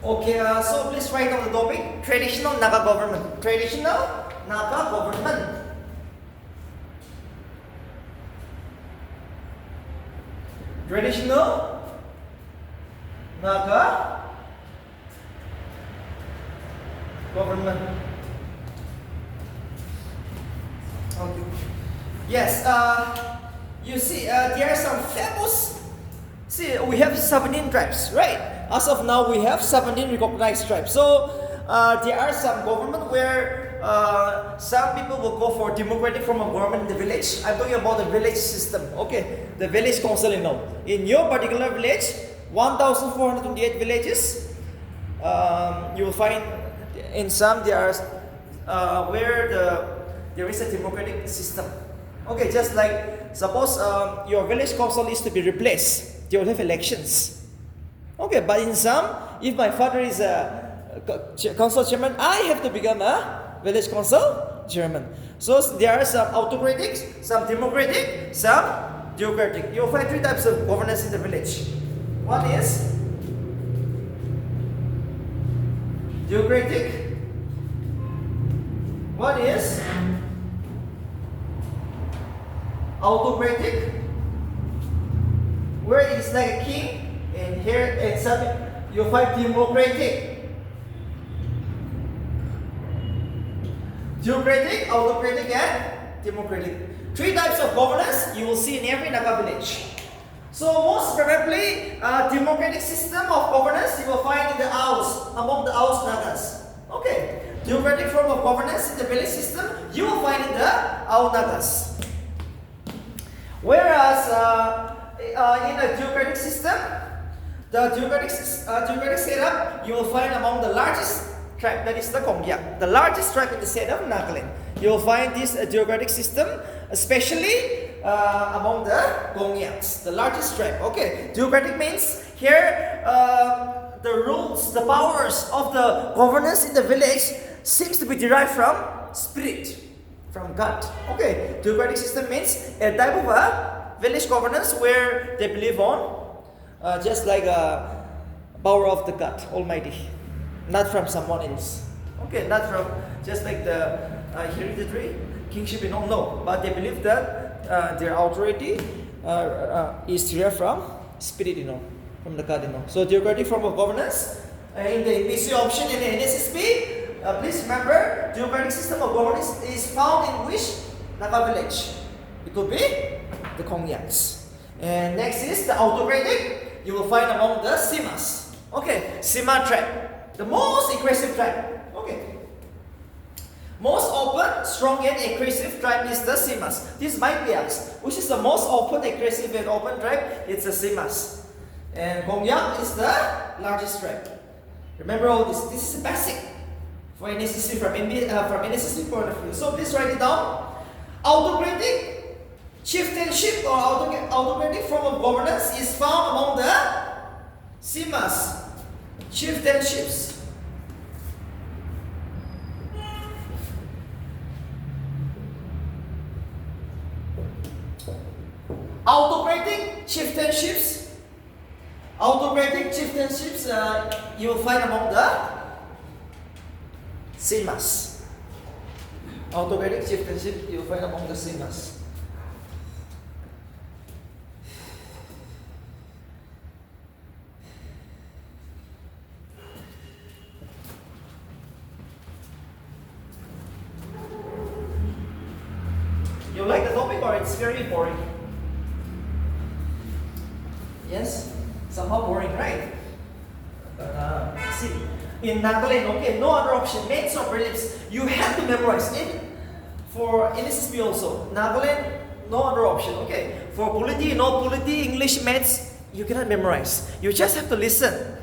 Okay, so please write down the topic. Traditional Naga government. Traditional Naga government. Traditional Naga government. Okay. Yes, you see, there are some famous. See, we have 17 tribes, right? As of now, we have 17 recognized tribes. So, there are some government where some people will go for democratic form of government in the village. I'm talking about the village system, okay? The village council, you know. In your particular village, 1,428 villages, you will find in some there are where there is a democratic system. Okay, just like suppose your village council is to be replaced, they will have elections. Okay, but in some, if my father is a council chairman, I have to become a village council chairman. So there are some autocratic, some democratic, some theocratic. You'll find three types of governance in the village. One is theocratic. One is autocratic, where it is like a king. And here and some you find democratic, theocratic, autocratic, and democratic. Three types of governance you will see in every Naga village. So most probably, democratic system of governance you will find in the Aus, among the Aus Nagas. Okay, democratic form of governance in the village system you will find in the Aus Nagas. Whereas in a theocratic system, the theocratic setup you will find among the largest tribe, that is the Konyak, the largest tribe in the state of Nagaland. You will find this theocratic system, especially among the Konyaks, the largest tribe. Okay, theocratic means here the rules, the powers of the governance in the village seems to be derived from spirit, from God. Okay, theocratic system means a type of a village governance where they believe on just like a power of the God Almighty, not from someone else. Okay, not from just like the hereditary kingship, you know, no. But they believe that their authority is derived from spirit, you know, from the God, you know. So theocratic form of governance in the NPC option in the NSSP. Please remember, theocratic system of governance is found in which Naga village? It could be the Konyaks. And next is the autocratic. You will find among the Simas. Okay, Sima tribe, the most aggressive tribe. Okay, most open, strong and aggressive tribe is the Simas. This might be asked, which is the most open, aggressive and open tribe? It's the Simas. And Konyak is the largest tribe. Remember all this. This is basic for NSCC from NSCC point of view. So please write it down. Autocratic chieftainship or autocratic form of governance is found among the Simas, chieftainships. Autocratic chieftainships you will find among the Simas. Autocratic chieftainship you will find among the Simas. You like the topic or it's very boring? Yes? Somehow boring, right? See, in Nagaland, okay, no other option. Mains or prelims, you have to memorize it. For NSSB also, Nagaland, no other option, okay? For polity, no polity, English, maths, you cannot memorize. You just have to listen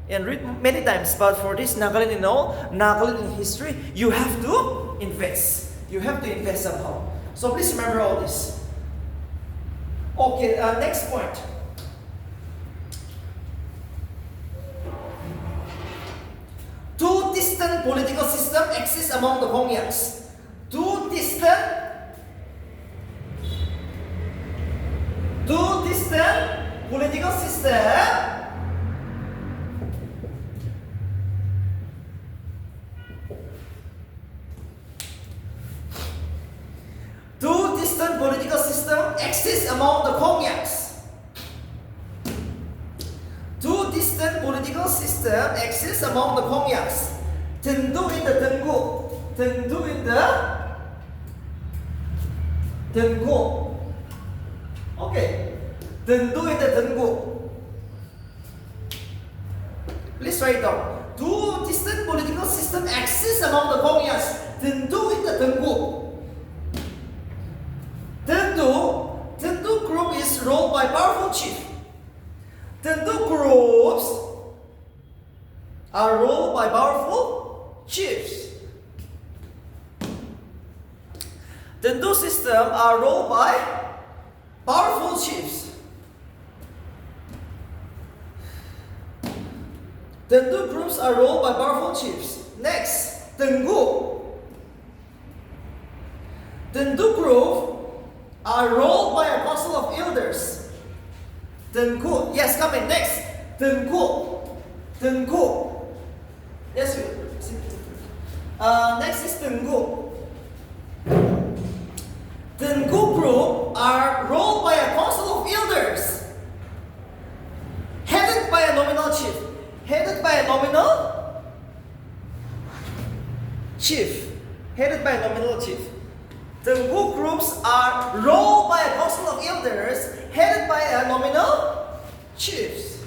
and read many times. But for this Nagaland, you know, Nagaland in history, you have to invest. You have to invest somehow. So please remember all this. Okay, next point. Two distant political systems exist among the Konyaks. Two distant political systems exist among the Konyaks. Two distant political systems exist among the Konyaks. Tendu in the Tengku. Tendu in the Tengku. Okay. Tendu in the Tengku. Please write down. Two distant political systems exist among the Konyaks. Tendu in the Tengku. Tendu group is ruled by powerful chief. Tendu groups are ruled by powerful chiefs. Tendu system are ruled by powerful chiefs. Tendu groups are ruled by powerful chiefs. Next, Tengu. Tendu group are ruled by a council of elders. Tengku. Yes, come in. Next. Tengku. Tengku. Yes, next is Tengku. Tengku group are ruled by a council of elders. Headed by a nominal chief. Headed by a nominal chief. Headed by a nominal chief. Tengku groups are ruled by a council of elders headed by a nominal chiefs.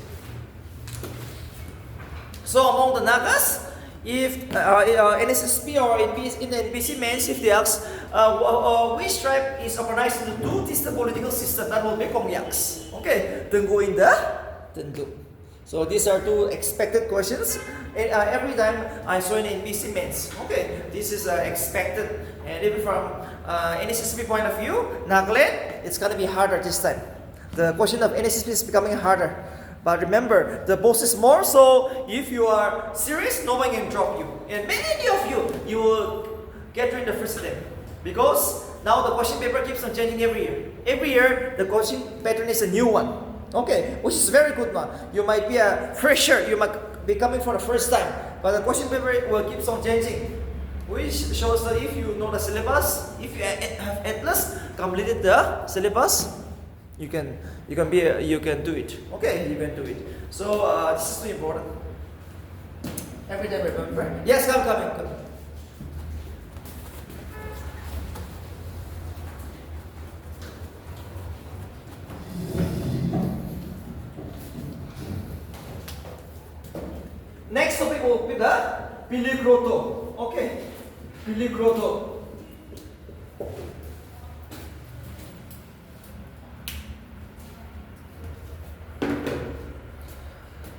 So among the Nagas, if NSSP or in the NBC means if they ask which tribe is organized into two distant political systems, that will be Kongyaks. Okay, Tengku in the Tengku. So these are two expected questions. Every time I saw in NBC means. Okay, this is expected, and even from NSSP point of view, Nagaland, it's gonna be harder this time. The question of NSSP is becoming harder. But remember, the boss is more, so if you are serious, no one can drop you. And many of you will get in the first attempt. Because now the question paper keeps on changing every year. Every year, the question pattern is a new one. Okay, which is very good one. You might be a fresher, you might be coming for the first time. But the question paper will keep on changing. Which shows that if you know the syllabus, if you have at least completed the syllabus, you can do it. Okay, you can do it. So this is too important. Every time remember. Yes, come. Next topic will be the Pili Grotto. Okay, Pili Grotto.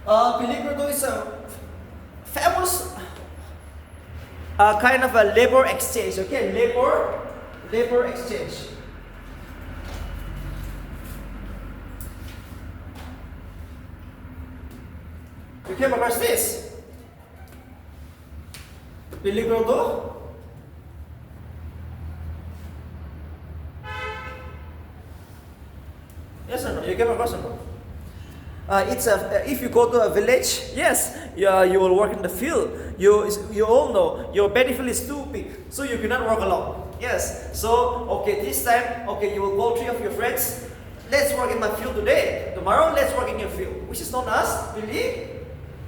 Pili Grotto is a famous kind of a labor exchange. Okay, labor exchange. You came across this? Pili Grotto? Yes or no? You came across or no? It's if you go to a village, yes, you will work in the field. You all know your benefit is too big, so you cannot work alone. Yes. So okay, this time you will call 3 of your friends. Let's work in my field today. Tomorrow, let's work in your field, which is known as Pili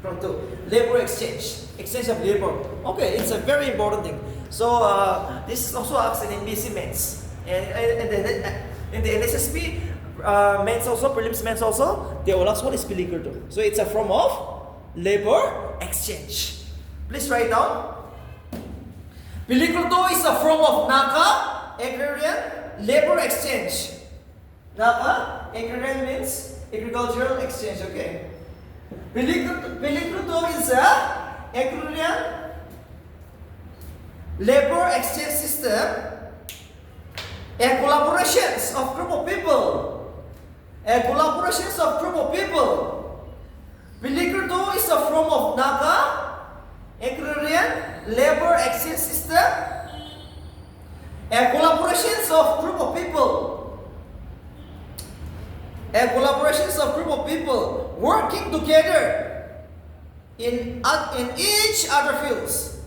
Grotto, labor exchange of labor. Okay, it's a very important thing. So this is also asked in NBC mains, and in the NSSP mains also, prelims mains also, they will ask what is Pili Grotto. So it's a form of labor exchange. Please write down. Pili Grotto is a form of Naga agrarian labor exchange. Naga agrarian means agricultural exchange. Okay. Pili Grotto is a agrarian labor exchange system, a collaborations of group of people A collaboration of group of people. Pilikurdo is a form of Naga, agrarian, labor exchange system. A collaboration of group of people. A collaboration of group of people working together in each other fields.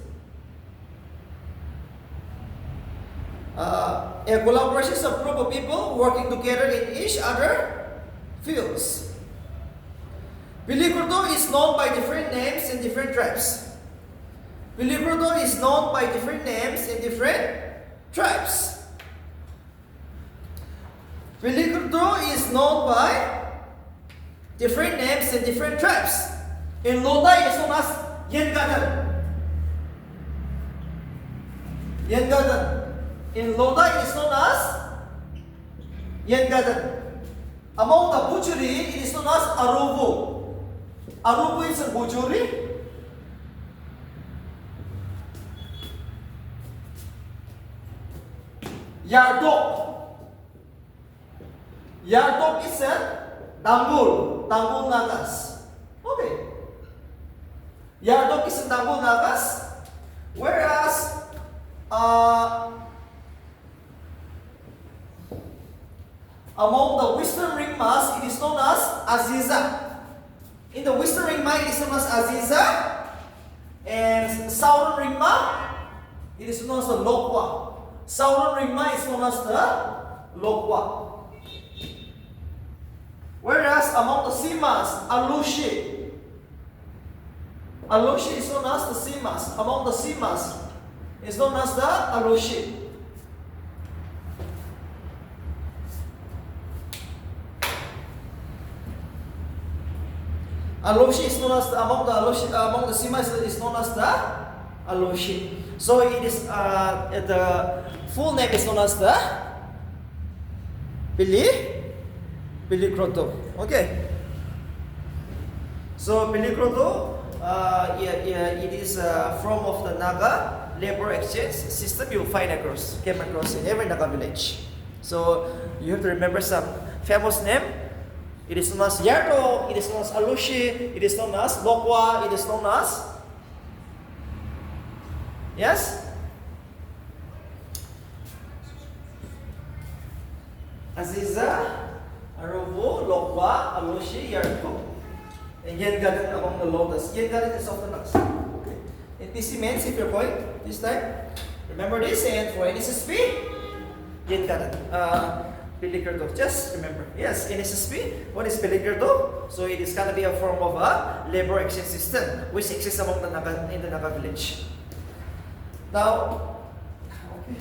A collaboration of group of people working together in each other fields. Pilikurdo is known by different names in different tribes. Pilikurdo is known by different names in different tribes. Pilikurdo is known by different names in different tribes. In Lodai, it is known as Yengadan. Yengadan. In Lodai, it is known as Yengadan. Among the Bujuri, it is known as Arubu. Arubu is a Bujuri. Yardok. Yardok is a Tambul. Tambul Nagas. Okay. Yardok is a Tambul Nagas. Whereas among the Western Ringmas, it is known as Aziza. In the Western Ringma, it is known as Aziza. And Southern Ringma, it is known as the Lokwa. Southern Ringma is known as the Lokwa. Whereas among the Simas, Alushi. Alushi is known as the Simas. Among the Simas, is known as the Alushi. Aloshi is known as among the Simas is known as the Aloshi. So it is the full name is known as the Pilikroto. Okay. So Pilikroto, it is a form of the Naga labor exchange system you came across in every Naga village. So you have to remember some famous name. It is known as Yardo, it is known as Alushi, it is known as Lokwa, it is known as... Yes? Aziza, Arubu, Lokwa, Alushi, Yardo. And Yengadan among the lotus. Yengadan is of the nuts. Okay. In PC means if you're going this time, remember this, and for NSSP, Yengadan. Pilikurdo. Just remember. Yes, in SSP, what is Pilikurdo? So it is going to be a form of a labor exchange system which exists among the Naga in the Naga village. Now, okay.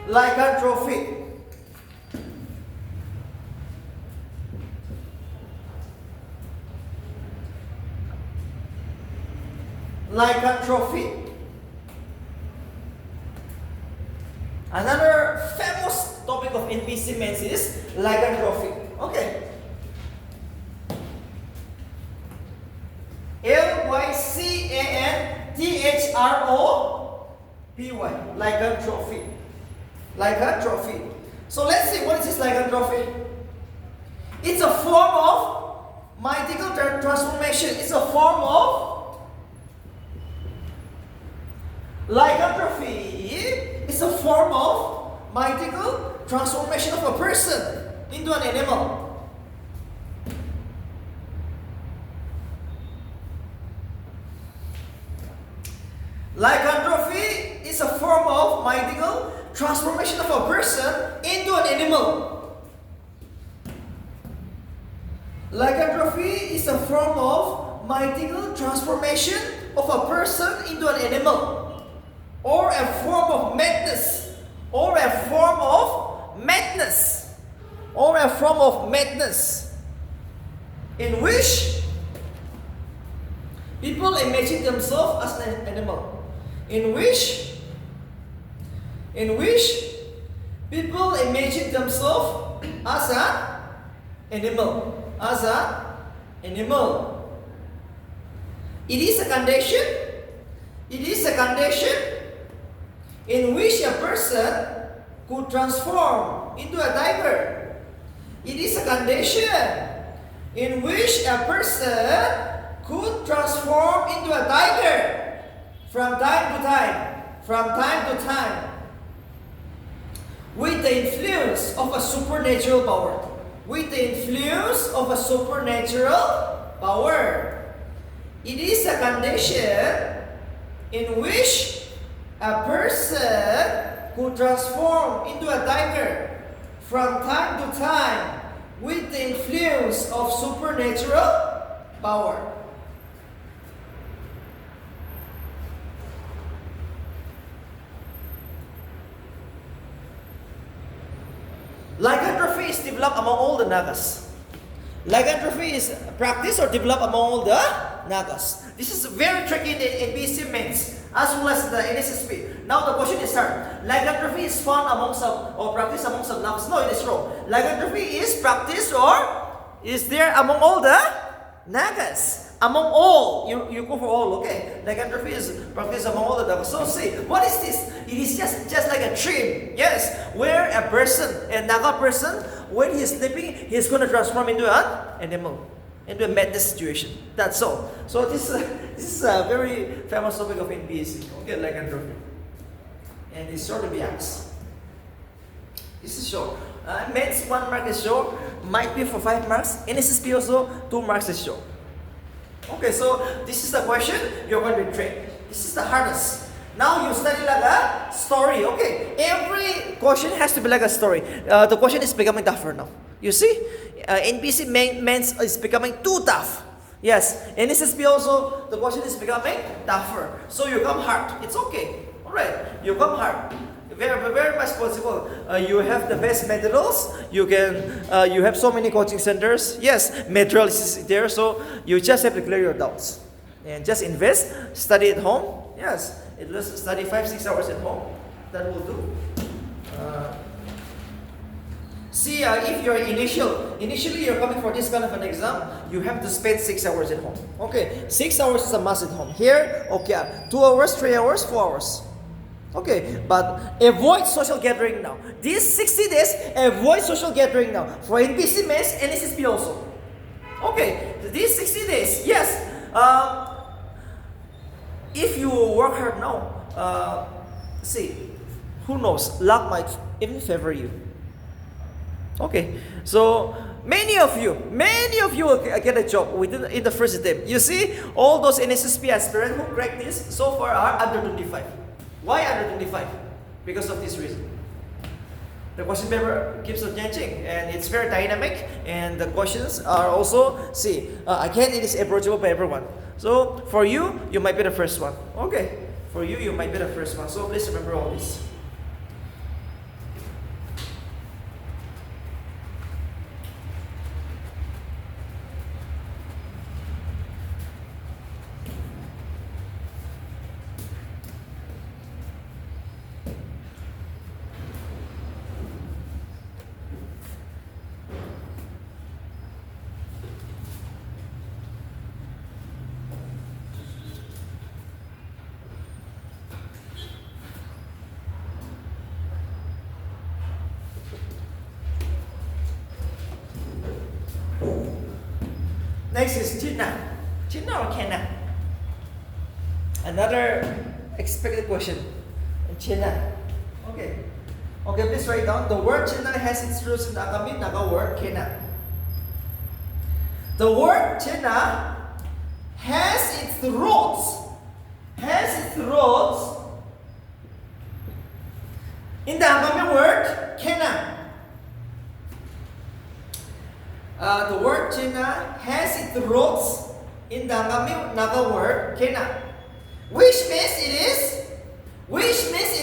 Lycanthropy. Lycanthropy. Another famous topic of NPC means is lycanthropy. Okay. Lycanthropy. Lycanthropy. Lycanthropy. So let's see what is this lycanthropy. It's a form of mythical transformation. It's a form of lycanthropy. It's a form of mythical transformation of a person into an animal. Lycanthropy is a form of mythical transformation transformation of a person into an animal. Lycanthropy is a form of mythical transformation of a person into an animal, or a form of madness, or a form of madness, or a form of madness, in which people imagine themselves as an animal, in which people imagine themselves as an animal, It is a condition in which a person could transform into a tiger. It is a condition in which a person could transform into a tiger from time to time, with the influence of a supernatural power. It is a condition in which a person could transform into a tiger from time to time, with the influence of supernatural power. Lycanthropy is developed among all the Nagas. Lycanthropy is practiced or developed among all the Nagas. This is very tricky in the NBC mains as well as the NSSP. Now the question is hard. Lycanthropy is found among some or practiced among some Nagas. No, it is wrong. Lycanthropy is practiced or is there among all the Nagas. Among all, you go for all, okay? Lycanthropy is practiced among all the Nagas. So see, what is this? It is just like a dream, yes, where a person, a Naga person, when he's sleeping, he's going to transform into an animal, into a madness situation. That's all. So this is a very famous topic of NPSC, okay, lycanthropy. And it's short to be asked. This is short. Maths 1 mark is short, might be for 5 marks. NSSP also 2 marks is short. Okay, so this is the question you're going to be trained. This is the hardest. Now you study like a story, okay? Every question has to be like a story. The question is becoming tougher now. You see? NPC mains is becoming too tough. Yes, NSSP also, the question is becoming tougher. So you come hard. It's okay. Alright, you come hard. Very much possible. You have the best materials. You have so many coaching centers. Yes, materials is there. So you just have to clear your doubts. And just invest, study at home. Yes, at least study 5-6 hours at home. That will do. If you're initially you're coming for this kind of an exam, you have to spend 6 hours at home. Okay, 6 hours is a must at home. Here, okay, 2 hours, 3 hours, 4 hours. Okay, but avoid social gathering now. These 60 days, avoid social gathering now. For NPC mains, NSSP also. Okay, these 60 days, yes. If you work hard now, who knows, luck might even favor you. Okay, so many of you will get a job in the first attempt. You see, all those NSSP aspirants who cracked this so far are under 25. Why under 25? Because of this reason. The question paper keeps on changing and it's very dynamic, and the questions are also, again, it is approachable by everyone. So for you, you might be the first one. Okay, for you might be the first one. So please remember all this. Next is Genna. Genna or Genna? Another expected question. Genna. Okay, please write down. The word Genna has its roots in the Naga word Genna. The word Genna has its roots In the Angami word, Genna. The word Genna has its roots in the Angami Naga word, Genna, which means it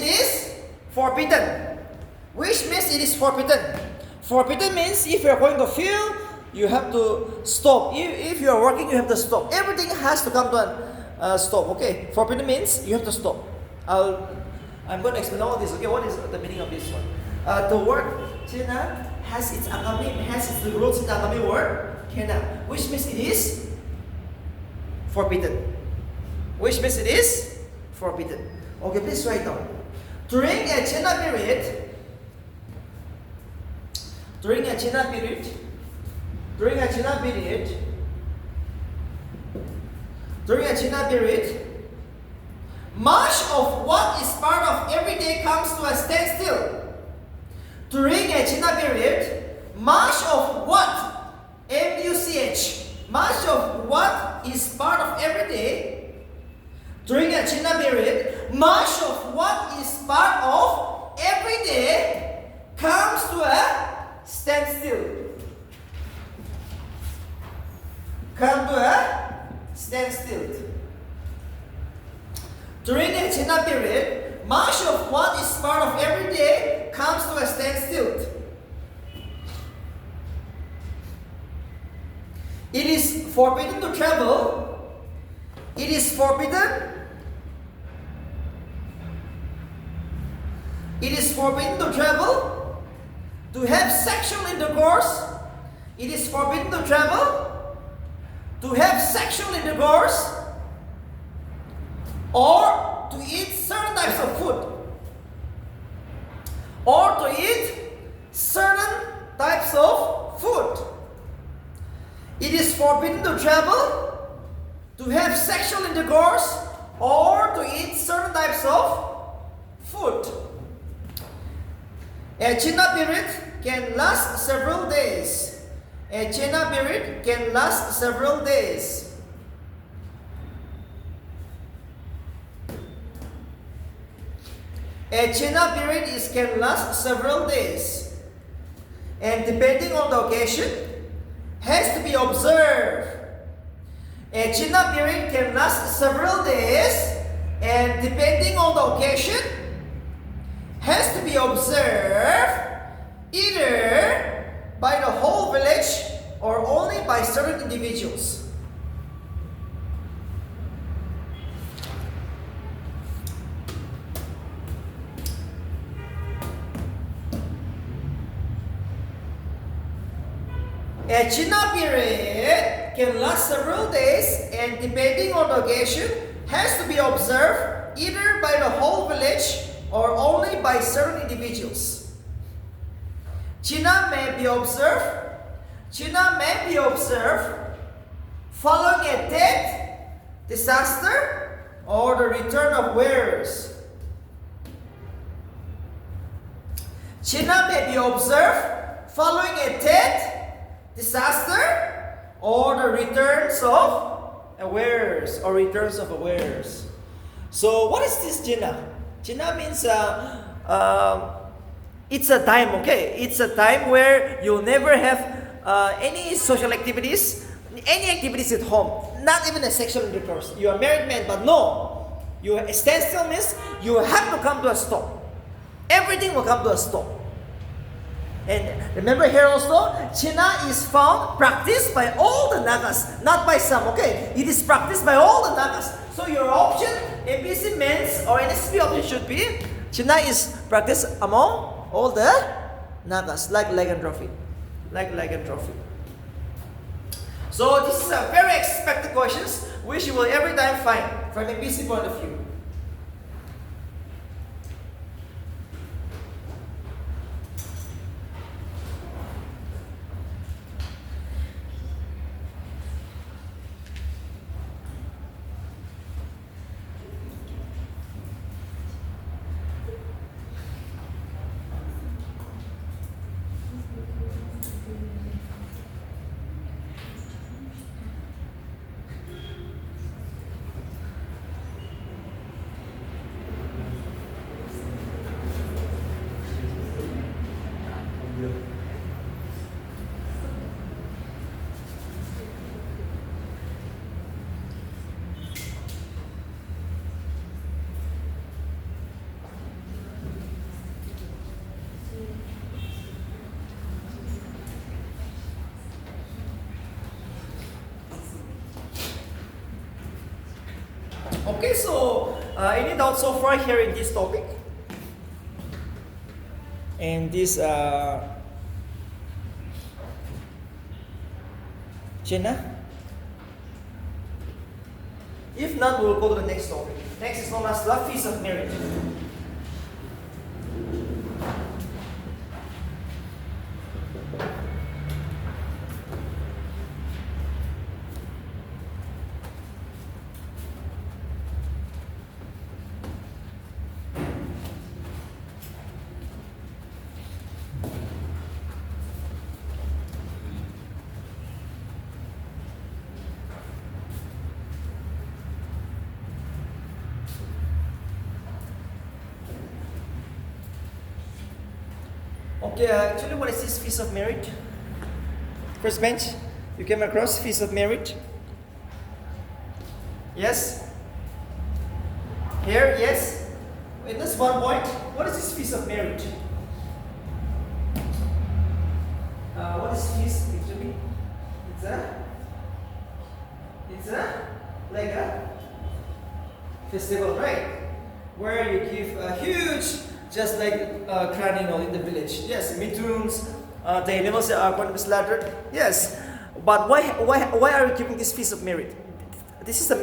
is forbidden. Which means it is forbidden. Forbidden means if you are going to field, you have to stop. If you are working, you have to stop. Everything has to come to a stop. Okay. Forbidden means you have to stop. I'm going to explain all this. Okay. What is the meaning of this one? The word Genna has its roots in the Angami word Genna, which means it is forbidden. Which means it is forbidden. Okay. Please write down. During a Genna period, much of what is part of everyday comes to a standstill. During a Genna period, much of what, M-U-C-H, much of what is part of everyday, during a Genna period, much of what is part of everyday comes to a standstill. Come to a standstill. During the Genna period, much of what is part of every day comes to a standstill. It is forbidden to travel. It is forbidden. It is forbidden to travel, to have sexual intercourse. It is forbidden to travel, to have sexual intercourse, or to eat certain types of food, or to eat certain types of food. It is forbidden to travel, to have sexual intercourse, or to eat certain types of food. A Genna period can last several days. A Genna period can last several days. A Genna period can last several days, and depending on the occasion, has to be observed. A Genna period can last several days, and depending on the occasion, has to be observed either by the whole village or only by certain individuals. A Genna period can last several days, and depending on the occasion, has to be observed either by the whole village or only by certain individuals. Genna may be observed following a death, disaster, or the return of wares. Genna may be observed following a death, disaster, or the returns of wares, So what is this Genna? Genna means it's a time, okay? It's a time where you'll never have any social activities, any activities at home, not even a sexual intercourse. You are a married man, but no. You stand still means you have to come to a stop. Everything will come to a stop. And remember here also, Genna is practiced by all the Nagas, not by some, okay? It is practiced by all the Nagas. So your option, ABC men's or NSP option should be, Genna is practiced among all the Nagas, like Lycanthropy. So this is a very expected questions, which you will every time find from ABC point of view. Any doubts so far here in this topic? And this Genna? If not, we'll go to the next topic. Next is known as the Feast of Merit. Okay, actually, what is this Feast of Merit? First bench, you came across Feast of Merit? Yes? Here, yes? In this one point, what is this Feast of Merit? What is feast actually? It's like a festival, right? Where you give a huge, just like carnival in the village. Yes, midterms, the animals are going to be slaughtered. Yes, but why are we keeping this Feast of Merit? This is the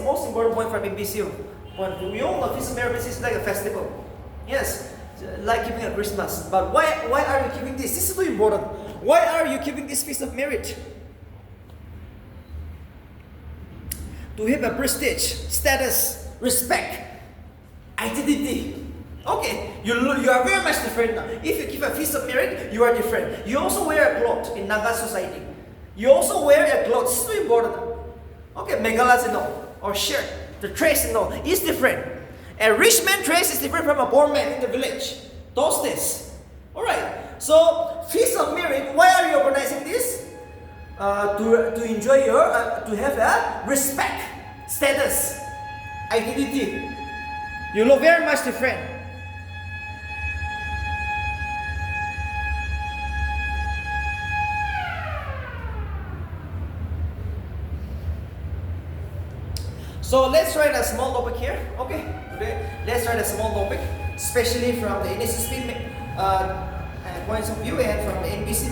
most important point from MBCU. We all know Feast of Merit is like a festival. Yes, like keeping a Christmas. But why are we keeping this? This is very important. Why are you keeping this Feast of Merit? To have a prestige, status, respect, identity. Okay, you are very much different now. If you keep a Feast of Merit, you are different. You also wear a cloth in Naga society. You also wear a cloth. This is very important. Okay, megalas and all, or shirt, the dress and all is different. A rich man dress is different from a poor man in the village. Those days. Alright, so Feast of Merit, why are you organizing this? To enjoy your, to have a respect, status, identity. You look very much different. So let's write a small topic here. Okay, today let's write a small topic, especially from the NSSP points of view and from the NBC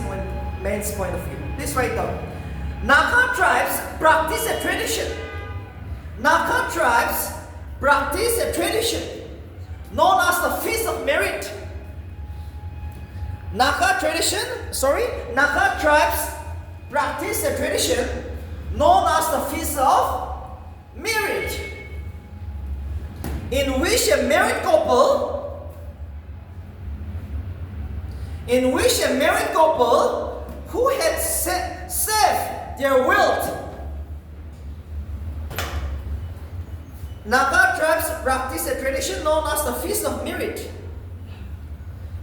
men's point of view. Let's write down. Naga tribes practice a tradition. Naga tribes practice a tradition known as the Feast of Merit. Naga tribes practice a tradition known as the Feast of Merit, in which a married couple who had saved their wealth. Naga tribes practice a tradition known as the Feast of Merit,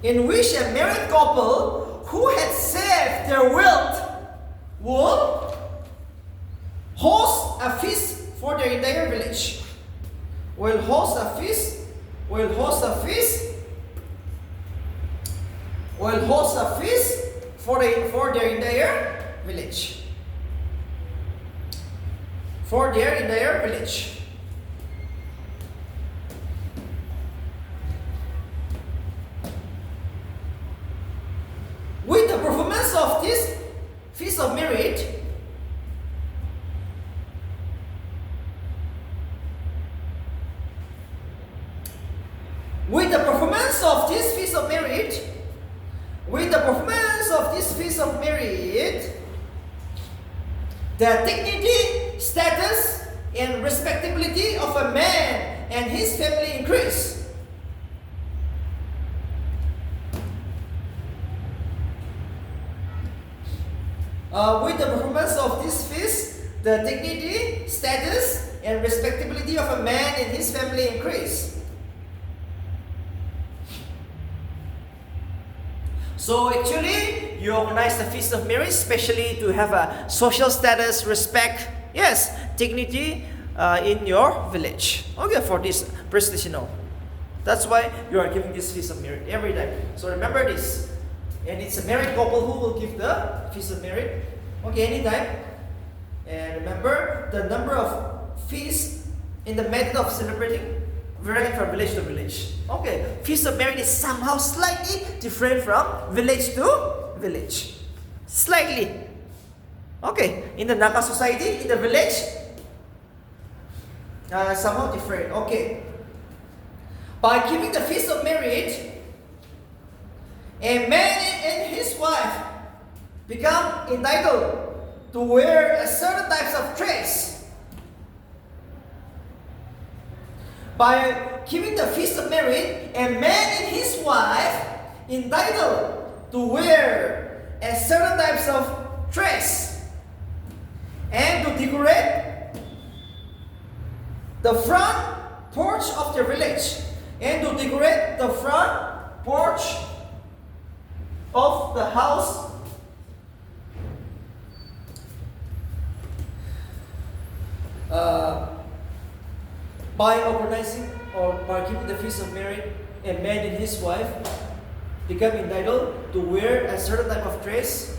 in which a married couple who had saved their wealth would host a feast for their entire village. Will host a feast for their entire village. For their entire village. With the performance of this Feast of Merit, the dignity, status, and respectability of a man and his family increase. With the performance of this feast, the dignity, status, and respectability of a man and his family increase. So actually, you organize the Feast of Merit especially to have a social status, respect, yes, dignity in your village. Okay, for this prestigious. That's why you are giving this Feast of Merit every time. So remember this. And it's a married couple who will give the Feast of Merit. Okay, anytime. And remember, the number of feasts in the method of celebrating varying from village to village. Okay, Feast of Merit is somehow slightly different from village to village. Slightly. Okay, in the Naga society, in the village, somehow different. Okay. By keeping the Feast of Merit, a man and his wife become entitled to wear a certain types of dress. By keeping the Feast of Merit, a man and his wife entitled to wear a certain types of dress and to decorate the front porch of their village and to decorate the front porch of the house by organizing or by keeping the Feast of Merit, a man and his wife become entitled to wear a certain type of dress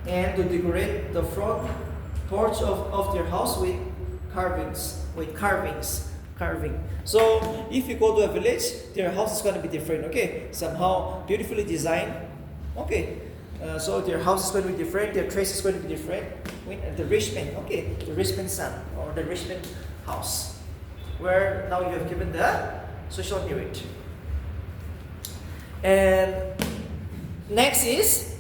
and to decorate the front porch of their house with carving. So if you go to a village, their house is going to be different. Okay, somehow beautifully designed. Okay, so their house is going to be different. Their dress is going to be different. The rich man, okay, the rich man's son or the rich man's house, where now you have given the social merit. And next is,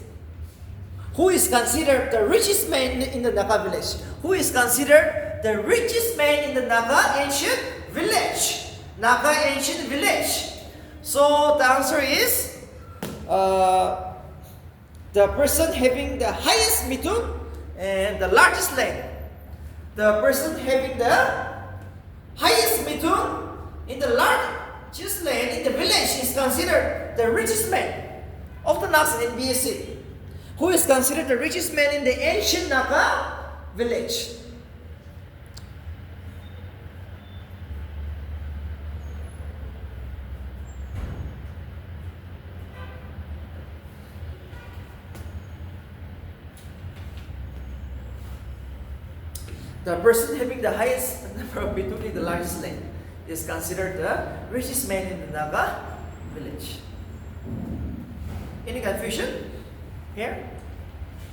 who is considered the richest man in the Naga village? Who is considered the richest man in the Naga ancient village? Naga ancient village. So the answer is the person having the highest mitun and the largest land. The person having the highest mitun in the largest land in the village is considered the richest man of the Nagas in BSC. Who is considered the richest man in the ancient Naga village? The person having the highest number of mitun in the largest land is considered the richest man in the Naga village. Any confusion here?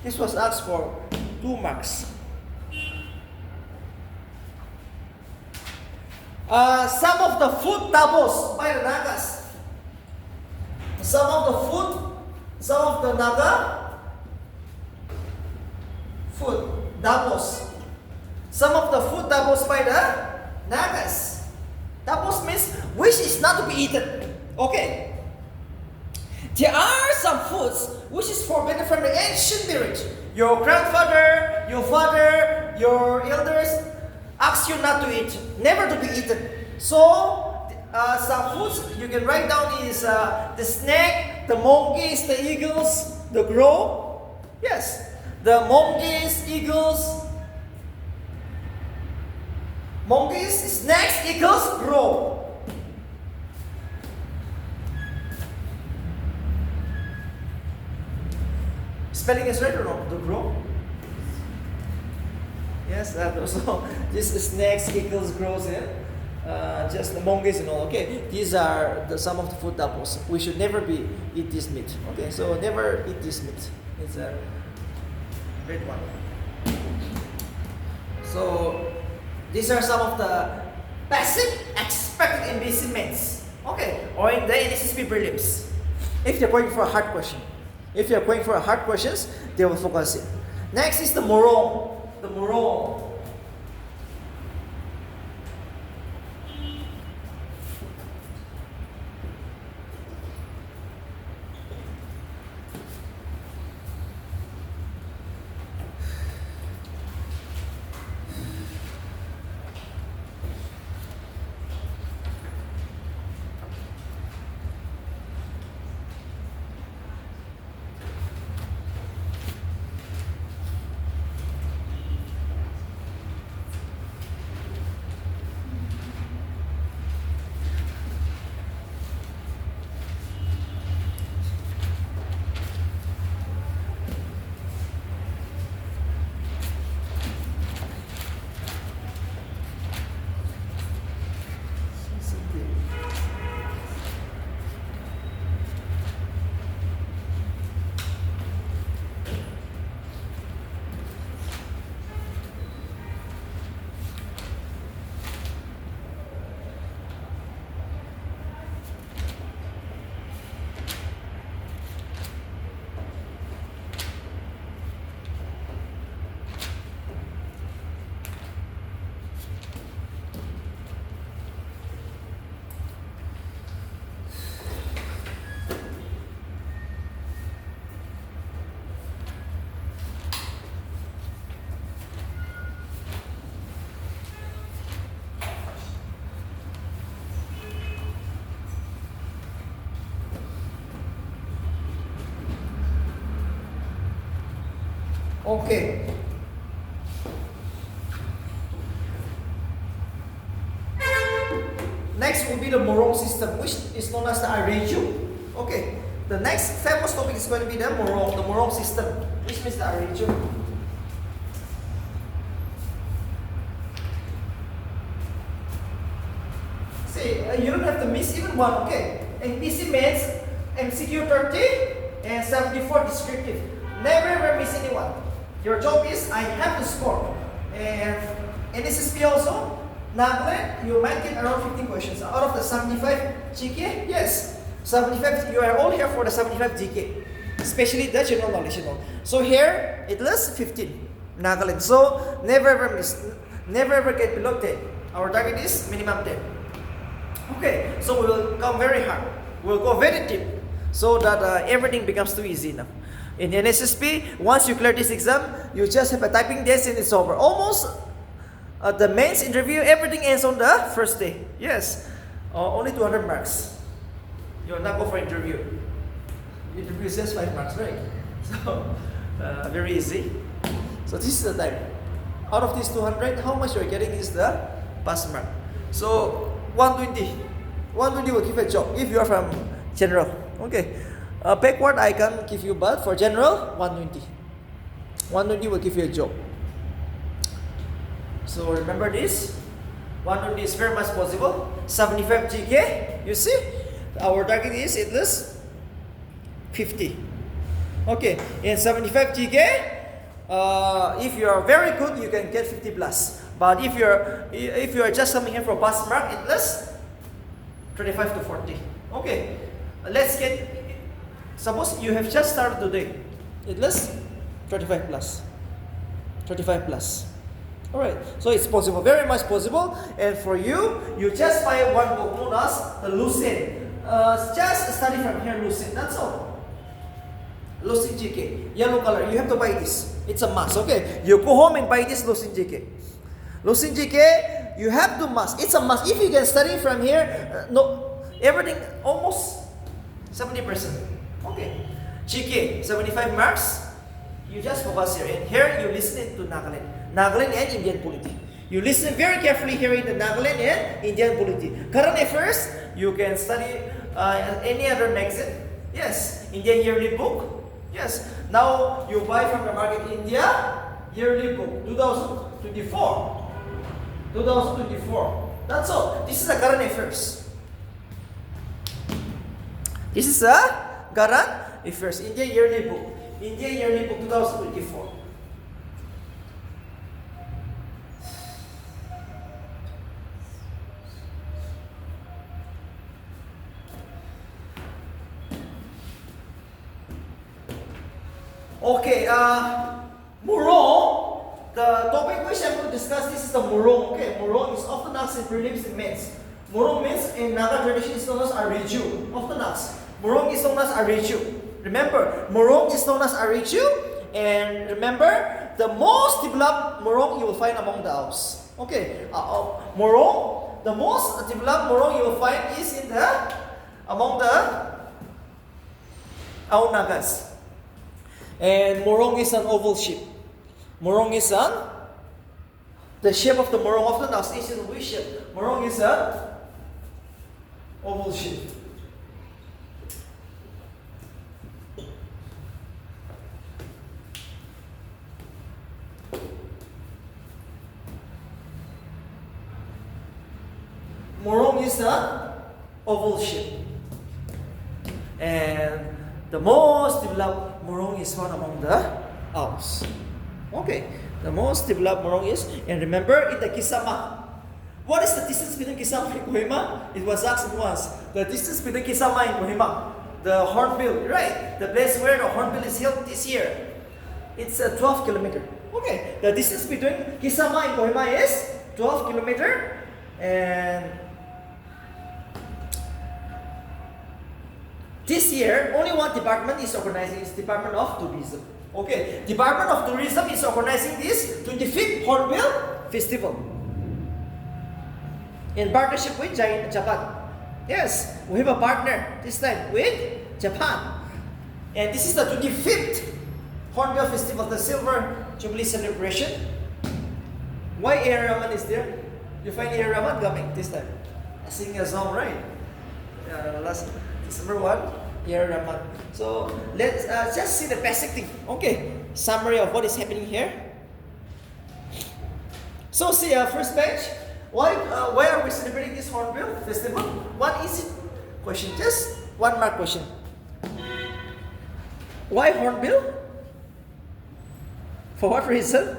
This was asked for 2 marks. Some of the food tabos by the Nagas. Some of the Naga food tabos. Some of the food tabos by the Nagas. Tabos means which is not to be eaten. Okay. There are some foods which is forbidden from the ancient marriage. Your grandfather, your father, your elders ask you not to eat, never to be eaten. So some foods you can write down is the snake, the monkeys, the eagles, the crow. Yes, the monkeys, eagles, snakes, eagles, crow. Spelling is right or wrong? The crow? Yes, so this is snakes, eagles, crows, just the monkeys and all. Okay, these are some of the food tabos. We should never eat this meat. Okay, so never eat this meat. It's a great one. So these are some of the basic expected in BC mains. Okay, or in the NSSP prelims. If you're going for a hard question. If you're going for a hard questions, they will focus it. Next is the Morung. The Morung. Okay. Next will be the Morung system, which is known as the Ariju. Okay. The next famous topic is going to be the Morung system, which means the Ariju. See, you don't have to miss even one, okay? And PC means MCQ 30 and 74 descriptive. Never ever miss anyone. Your job is, I have to score. And NSSP also, Nagaland, you might get around 15 questions. Out of the 75 GK, yes. 75, you are all here for the 75 GK. Especially the general knowledge, you know. So here, it lists 15, Nagaland. So, never ever miss. Never ever get below 10. Our target is minimum 10. Okay, so we will come very hard. We will go very deep. So that everything becomes too easy now. In NSSP, once you clear this exam, you just have a typing test and it's over. Almost the mains interview, everything ends on the first day. Yes, only 200 marks. You will not go for interview. Interview is just 5 marks, right? So, very easy. So this is the time. Out of these 200, how much you are getting is the pass mark. So 120. 120 will give a job if you are from general. Okay. Backward I can give you, but for general, 120. 120 will give you a job. So remember this. 120 is very much possible. 75 GK, you see? Our target is at least 50. Okay, in 75 GK, if you are very good, you can get 50 plus. But if you are just coming here for pass mark, at least 35 to 40. Okay, let's get. Suppose you have just started today, at least 35 plus. 35 plus. Alright, so it's possible, very much possible. And for you, you just buy one book known as the Lucid. Just study from here, Lucid, that's all. Lucid GK, yellow color, you have to buy this. It's a must, okay? You go home and buy this Lucid GK. Lucid GK, you have to must. It's a must. If you can study from here, no, everything almost 70%. Okay, GK, 75 marks. You just focus here. And here you listen to Nagaland. Nagaland and Indian polity. You listen very carefully here in the Nagaland and Indian polity. Current affairs, you can study any other magazine. Yes, Indian yearly book. Yes, now you buy from the market India yearly book 2024. 2024. That's all. This is the current affairs. This is a current affairs. India yearly book. India yearly book 2024. Okay, Morung, the topic which I'm going to discuss, this is the Morung. Okay, Morung is often asked in prelims and mains. Morung means in Naga tradition is known as Ariju. Often asked. Morung is known as Ariju. Remember, Morung is known as Ariju. And remember, the most developed Morung you will find among the Aus. Okay, Morung, the most developed Morung you will find is in among the Au Nagas. And Morung is an oval shape. Morung is the shape of the Morung of the Nagas is in V shape. Morung is an oval shape. Morung is an oval shape. And the most developed Morung is found among the Aus. Okay, the most developed Morung is, and remember in the Kisama. What is the distance between Kisama and Kohima? It was asked once. The distance between Kisama and Kohima, the hornbill, right? The place where the hornbill is held this year. It's 12 kilometer. Okay, the distance between Kisama and Kohima is 12 kilometer, and this year, only one department is organizing. It's Department of Tourism. Okay, Department of Tourism is organizing this 25th Hornbill Festival in partnership with Japan. Yes, we have a partner this time with Japan. And this is the 25th Hornbill Festival, the Silver Jubilee celebration. Why Air Rahman is there? You find Air Rahman coming this time, singing a song, right? Last December 1, Air Rahman. So let's just see the basic thing. Okay, summary of what is happening here. So see first page. Why are we celebrating this Hornbill Festival? What is it? Question. Just one mark question. Why Hornbill? For what reason?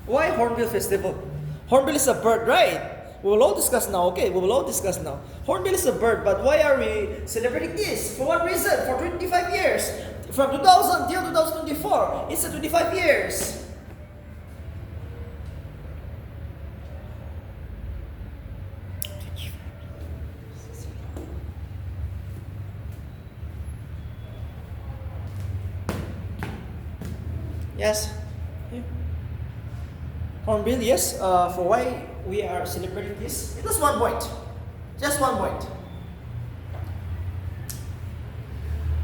Why Hornbill Festival? Hornbill is a bird, right? We will all discuss now, okay? We will all discuss now. Hornbill is a bird, but why are we celebrating this? For what reason? For 25 years. From 2000 till 2024. It's 25 years. Yes? Hornbill, yes. For why we are celebrating this? It was one point. Just one point.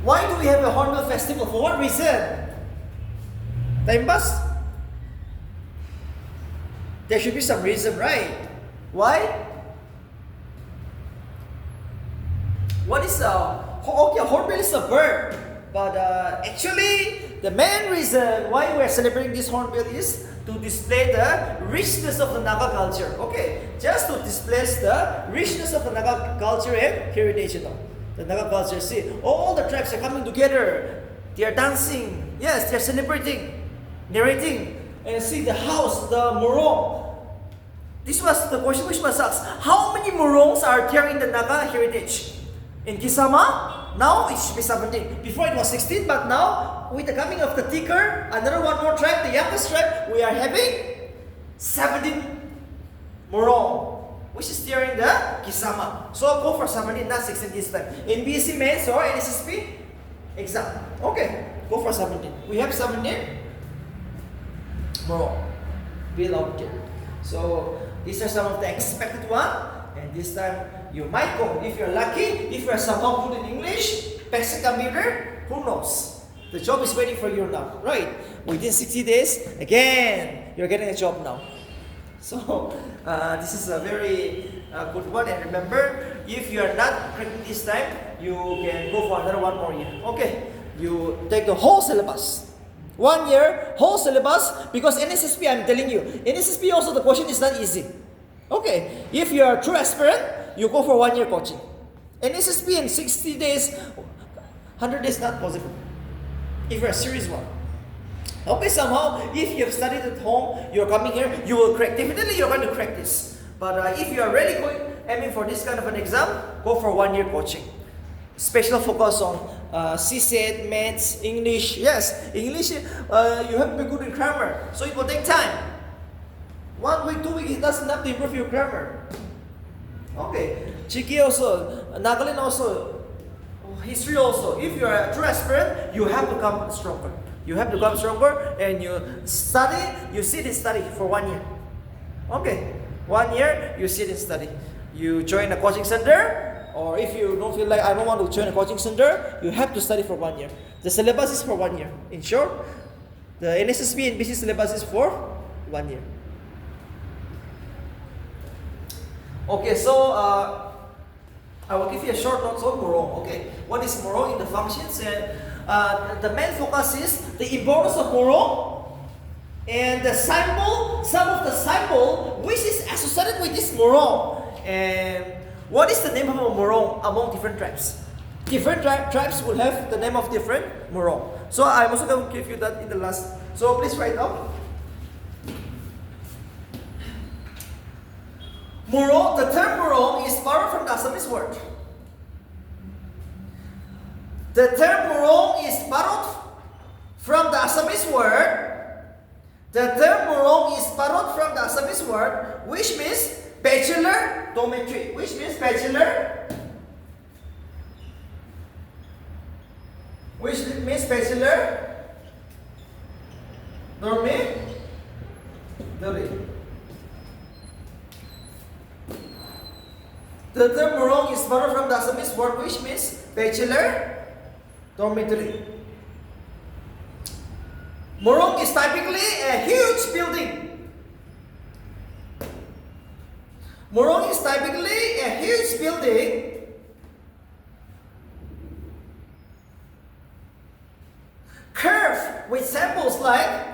Why do we have a Hornbill festival? For what reason? Time pass? There should be some reason, right? Why? What is okay, Hornbill is a bird. But actually, the main reason why we are celebrating this Hornbill is to display the richness of the Naga culture. Okay, just to display the richness of the Naga culture and heritage. You know, the Naga culture. See, all the tribes are coming together. They are dancing. Yes, they are celebrating, narrating, and see the house, the Morung. This was the question which was asked. How many Morungs are there in the Naga heritage? In Kisama? Now it should be 17. Before it was 16, but now with the coming of the Tikar, another one more tribe, the youngest tribe, we are having 17 Morung, which is there in the Kisama. So go for 17, not 16 this time. In BSc Mains or NSSP exam. Okay, go for 17. We have 17 Morung built out there. So these are some of the expected one. And this time you might go, if you're lucky, if you're somehow good in English, basic computer, who knows? The job is waiting for you now, right? Within 60 days, again, you're getting a job now. So, this is a very good one. And remember, if you are not cracking this time, you can go for another one more year. Okay, you take the whole syllabus. 1 year, whole syllabus, because NSSP, I'm telling you, NSSP also the question is not easy. Okay, if you are a true aspirant, you go for 1 year coaching. NSSP in 60 days, 100 days not possible. If you're a serious one. Okay, somehow, if you have studied at home, you're coming here, you will crack. Definitely you're going to crack this. But if you are really aiming for this kind of an exam, go for 1 year coaching. Special focus on CSET, Maths, English. Yes, English, you have to be good in grammar. So it will take time. 1 week, 2 weeks, it doesn't have to improve your grammar. Okay, Chiki also, Nagaland also, history also. If you are a true aspirant, you have to come stronger. You have to come stronger and you study, you sit and study for 1 year. Okay, 1 year, you sit and study. You join a coaching center, or if you don't feel like I don't want to join a coaching center, you have to study for 1 year. The syllabus is for 1 year. In short, the NSSP and BC syllabus is for 1 year. Okay, so I will give you a short note on Morung. Okay, what is Morung in the functions? And the main focus is the importance of Morung and the symbol, some of the symbol which is associated with this Morung. And what is the name of a Morung among different tribes? Different tribes will have the name of different Morung. So I'm also going to give you that in the last. So please write down. Morung, the term Morung is borrowed from the Assamese word. The term Morung is borrowed from the Assamese word. The term Morung is borrowed from the Assamese word, which means bachelor dormitory. Which means bachelor. Which means bachelor dormitory. The term Morung is borrowed from the Assamese word which means bachelor dormitory. Morung is typically a huge building. Morung is typically a huge building curved with symbols like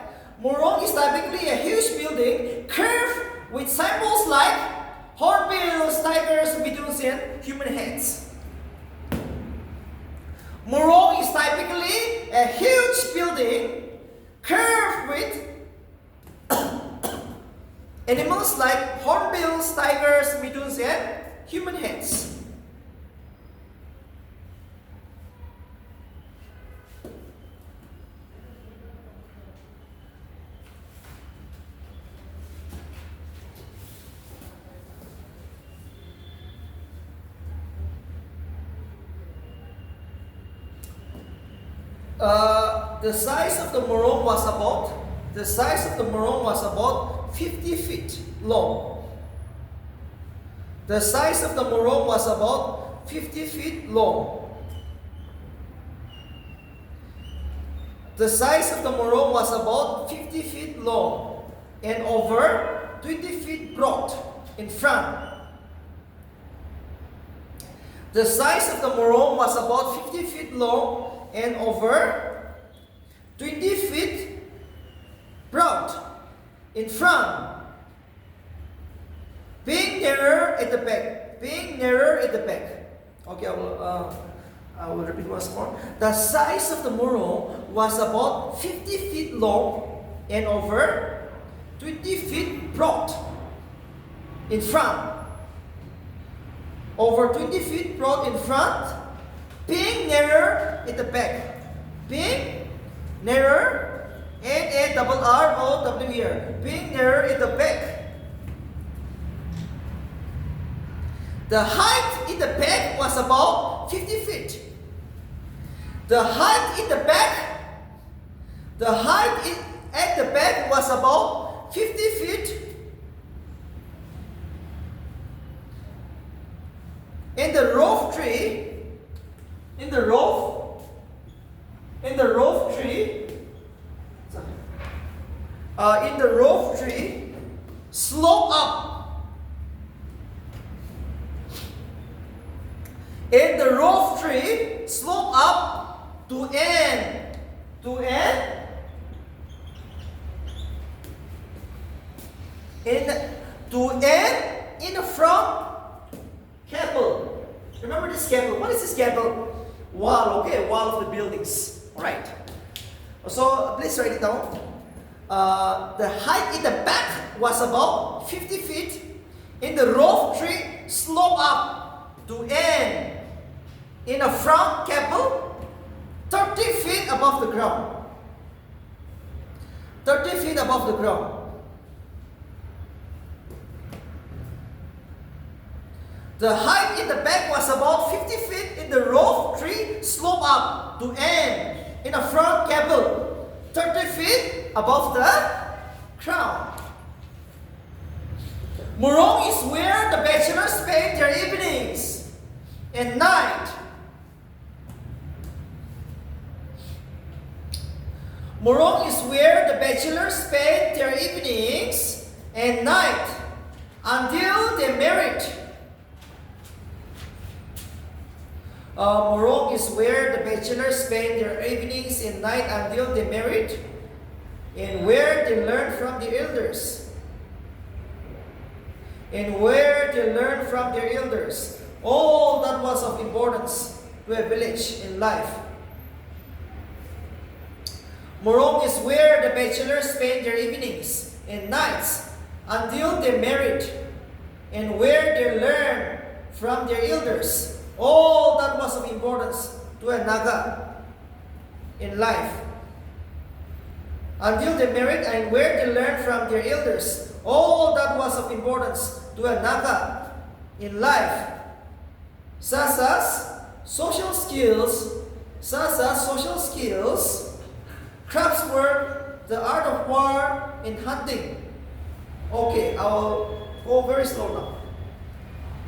Morung is typically a huge building curved with symbols like hornbills, tigers, baboons, and human heads. Morung is typically a huge building curved with animals like hornbills, tigers, baboons, and human heads. The size of the Morung was about 50 feet long. The size of the Morung was about 50 feet long. The size of the Morung was about 50 feet long and over 20 feet broad in front. The size of the Morung was about 50 feet long and over 20 feet broad in front, being narrower at the back. Okay, I will repeat once more. The size of the Morung was about 50 feet long and over 20 feet broad in front. Over 20 feet broad in front, being narrower at the back. Being narrower, N-A-R-R-O-W here. Being narrower at the back. The height in the back was about 50 feet. The height at the back was about 50 feet. In the roof tree, slope up. In the roof tree, slope up to end. In the front gable. Remember this gable? What is this gable? Wall, okay, wall of the buildings. Alright. So please write it down. The height in the back was about 50 feet. In the roof tree, slope up to end in a front gable 30 feet above the ground. 30 feet above the ground. The height in the back was about 50 feet in the roof tree, slope up to end in a front gable 30 feet above the ground. Morung is where the bachelors spend their evenings and night. Morung is where the bachelors spend their evenings and night until they married. Morung is where the bachelors spend their evenings and night until they married, and where they learn from the elders. All that was of importance to a village in life. Morung is where the bachelors spend their evenings and nights until they married, and where they learn from their elders. All that was of importance to a Naga in life. Until they married and where they learned from their elders. All that was of importance to a Naga in life. Such as social skills, craftswork, the art of war, and hunting. Okay, I'll go very slow now.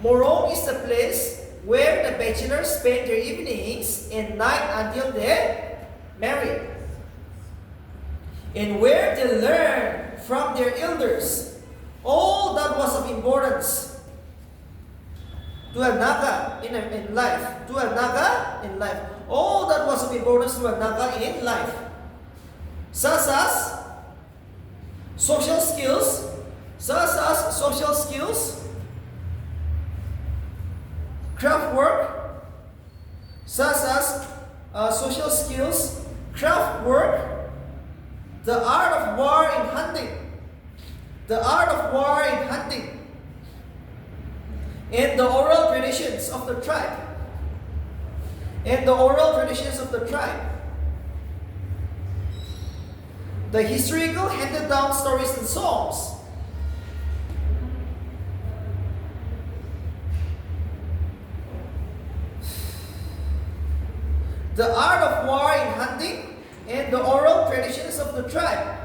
Morung is the place where the bachelors spend their evenings and night until they marry, and where they learn from their elders all that was of importance to a Naga in life, to a Naga in life, all that was of importance to a Naga in life, such as social skills, craft work, the art of war in hunting, and the oral traditions of the tribe, the historical handed down stories and songs, the art of war in hunting, and the oral traditions of the tribe,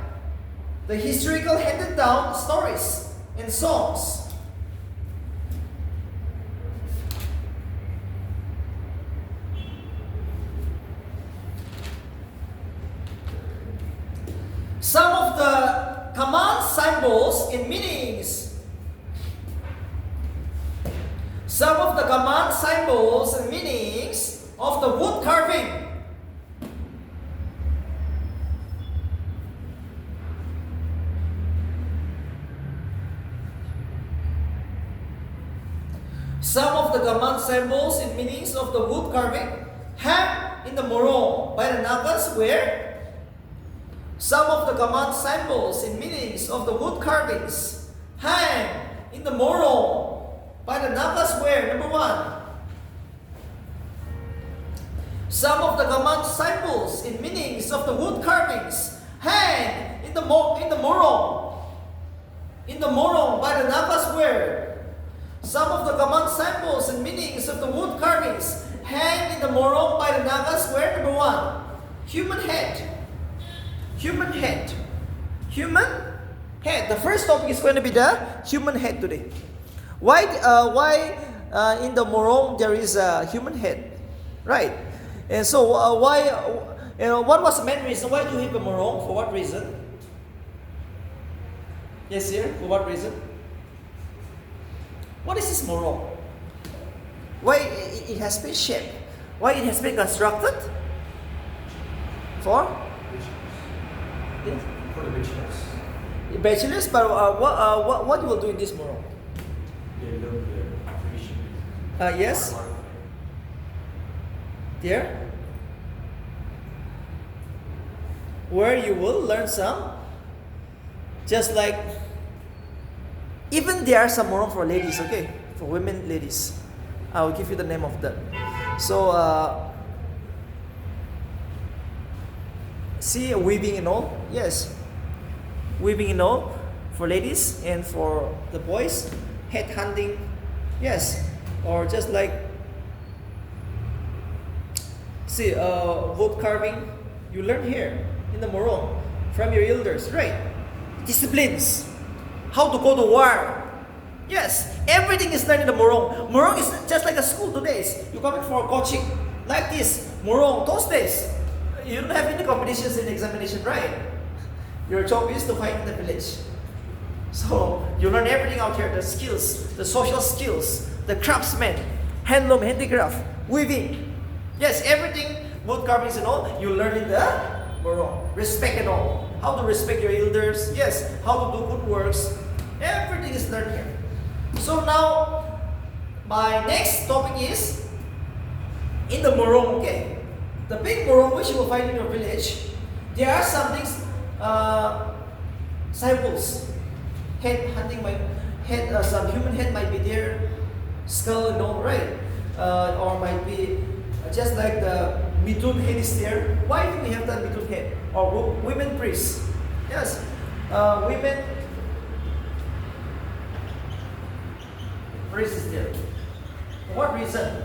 the historical handed down stories and songs. Some of the command symbols and meanings. Of the wood carving. Some of the command symbols and meanings of the wood carving hang in the Morung by the Nagas where some of the command symbols and meanings of the wood carvings hang in the Morung by the Nagas where, number one, some of the command symbols and meanings of the wood carvings hang in the Morung by the Nagas where some of the command symbols and meanings of the wood carvings hang in the Morung by the Nagas where, number one, human head. The first topic is going to be the human head today. Why in the Morung there is a human head, right? And so what was the main reason? Why do you have a Morung? For what reason? Yes, sir. For what reason? What is this Morung? Why it has been shaped? Why it has been constructed? For? Yes. For the bachelors. Bachelors, but what you will do in this Morung? They learn the tradition. Yes. There, where you will learn some, just like, even there are some Morung for ladies, okay, for women, ladies. I will give you the name of that. So, see, weaving and all, yes, weaving and all for ladies, and for the boys, head hunting, yes, or just like, see, wood carving, you learn here in the Morung from your elders, right? Disciplines, how to go to war. Yes, everything is learned in the Morung. Morung is just like a school today. You come in for coaching like this. Morung, those days, you don't have any competitions in examination, right? Your job is to fight in the village. So you learn everything out here, the skills, the social skills, the craftsmen, handloom, handicraft, weaving. Yes, everything, wood carvings and all, you learn in the Morung. Respect and all. How to respect your elders. Yes, how to do good works. Everything is learned here. So now, my next topic is in the Morung, okay? The big Morung which you will find in your village, there are some things, samples. Head hunting some human head might be there, skull and all, right? Or might be just like the Mitun head is there. Why do we have that Mitun head? Or women priests. Yes, women priests is there. For what reason?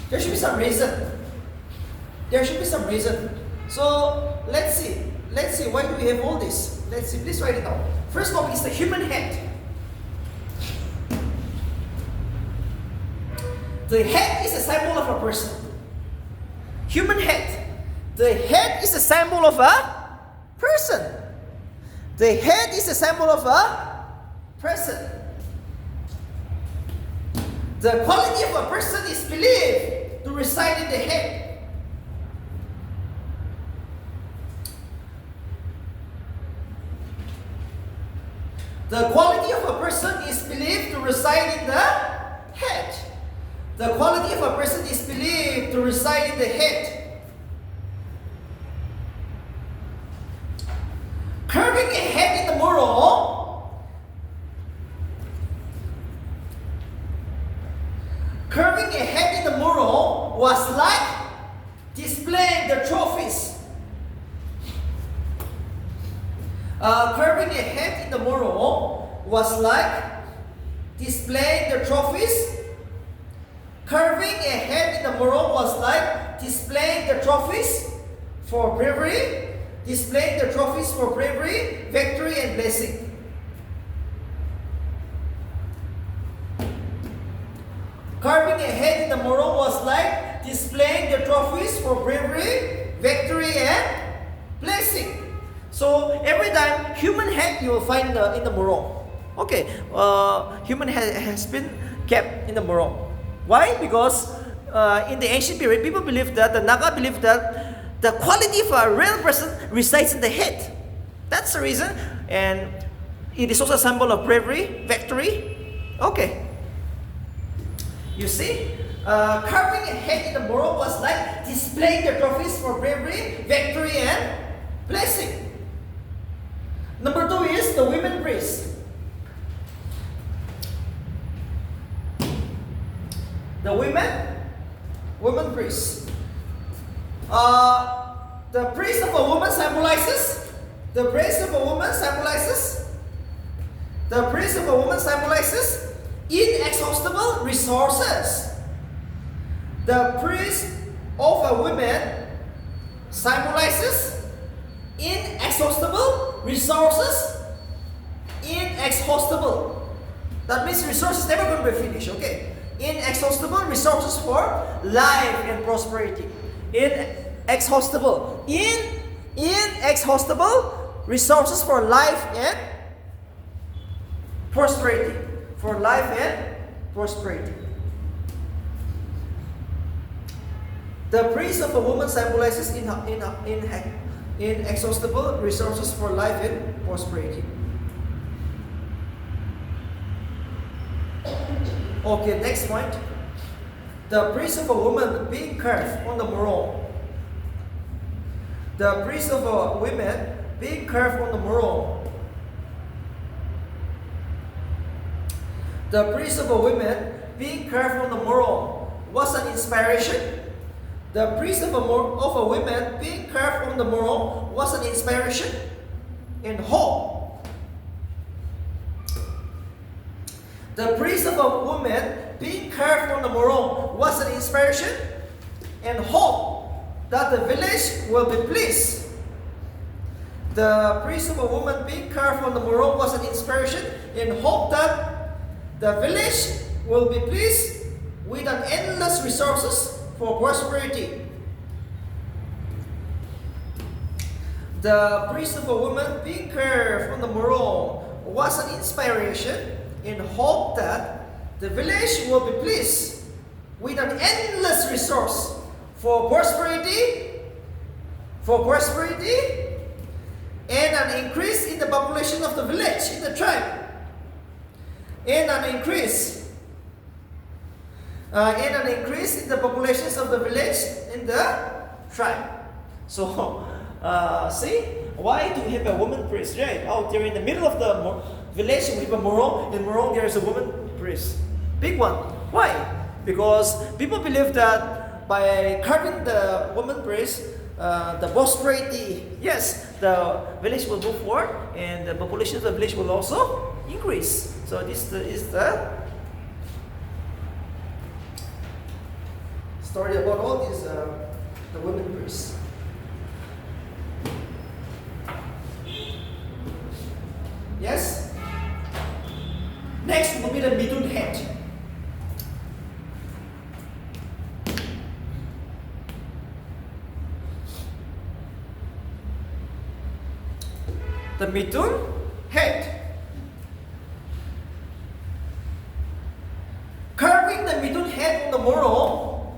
There should be some reason. So let's see. Why do we have all this? Let's see. Please write it down. First topic is the human head. The head is a symbol of a person. Human head. The head is a symbol of a person. The head is a symbol of a person. The quality of a person is believed to reside in the head. The quality of a person is believed to reside in the head. The quality of a person is believed to reside in the head. Curving a head in the Morung, curving a head in the Morung was like displaying the trophies. Curving a head in the Morung was like displaying the trophies. Curving a head in the Morung was like displaying the trophies for bravery, displaying the trophies for bravery, victory, and blessing. Carving a head in the Morung was like displaying the trophies for bravery, victory, and blessing. So every time human head you will find in the Morung. Okay, human head has been kept in the Morung. Why? Because in the ancient period, people believed that, the Naga believed that the quality of a real person resides in the head. That's the reason. And it is also a symbol of bravery, victory. Okay. You see, carving a head in the Morung was like displaying the trophies for bravery, victory, and blessing. Number 2 is the women priest. The women priest. The priest of a woman symbolizes. The priest of a woman symbolizes. The priest of a woman symbolizes inexhaustible resources. The priest of a woman symbolizes inexhaustible resources. Inexhaustible. That means resources never going to be finished. Okay. Inexhaustible resources for life and prosperity. Inexhaustible. Inexhaustible resources for life and prosperity. For life and prosperity. The priest of a woman symbolizes inexhaustible resources for life and prosperity. Okay, next point. The priest of a woman being carved on the Morung. The priest of a woman being carved on the Morung. The priest of a woman being carved on the Morung was an inspiration. The priest of a woman being carved on the Morung was an inspiration and hope. The priest of a woman being carved on the Morung was an inspiration and hope that the village will be pleased. The priest of a woman being carved on the Morung was an inspiration and hope that the village will be pleased with an endless resources for prosperity. The priest of a woman being carved on the Morung was an inspiration and hope that the village will be pleased with an endless resource for prosperity, and an increase in the population of the village, in the tribe, and an increase in the populations of the village in the tribe. So, see, why do we have a woman priest, right? Out there in the middle of the village, we have a Morung. In Morung, there is a woman priest, big one. Why? Because people believe that by carving the woman priest, the prosperity, yes, the village will move forward, and the population of the village will also increase. So this is the story about all these the women priests. Yes. Next will be the midun head. the Midun head. Carving the Midun head on the Morung.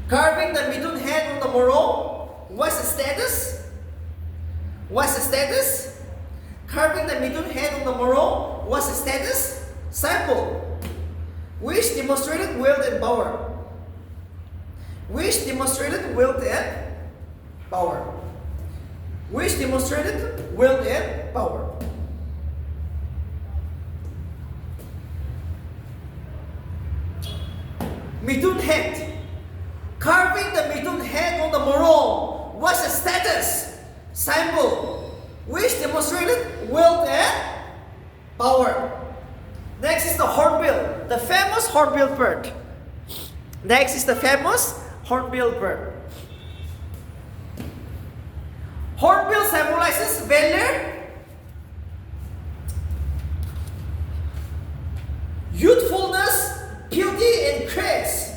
Carving the Midun head on the Morung. What's the status? What's the status? Carving the Midun head on the Morung. What's the status? Sample. Which demonstrated wealth and power. Which demonstrated wealth and power. Which demonstrated wealth and power. Midun head. Carving the Midun head on the Morung. What's the status? Symbol. Which demonstrated wealth and power. Next is the hornbill. The famous hornbill bird. Next is the famous hornbill bird. Hornbill symbolizes valor, youthfulness, beauty, and grace.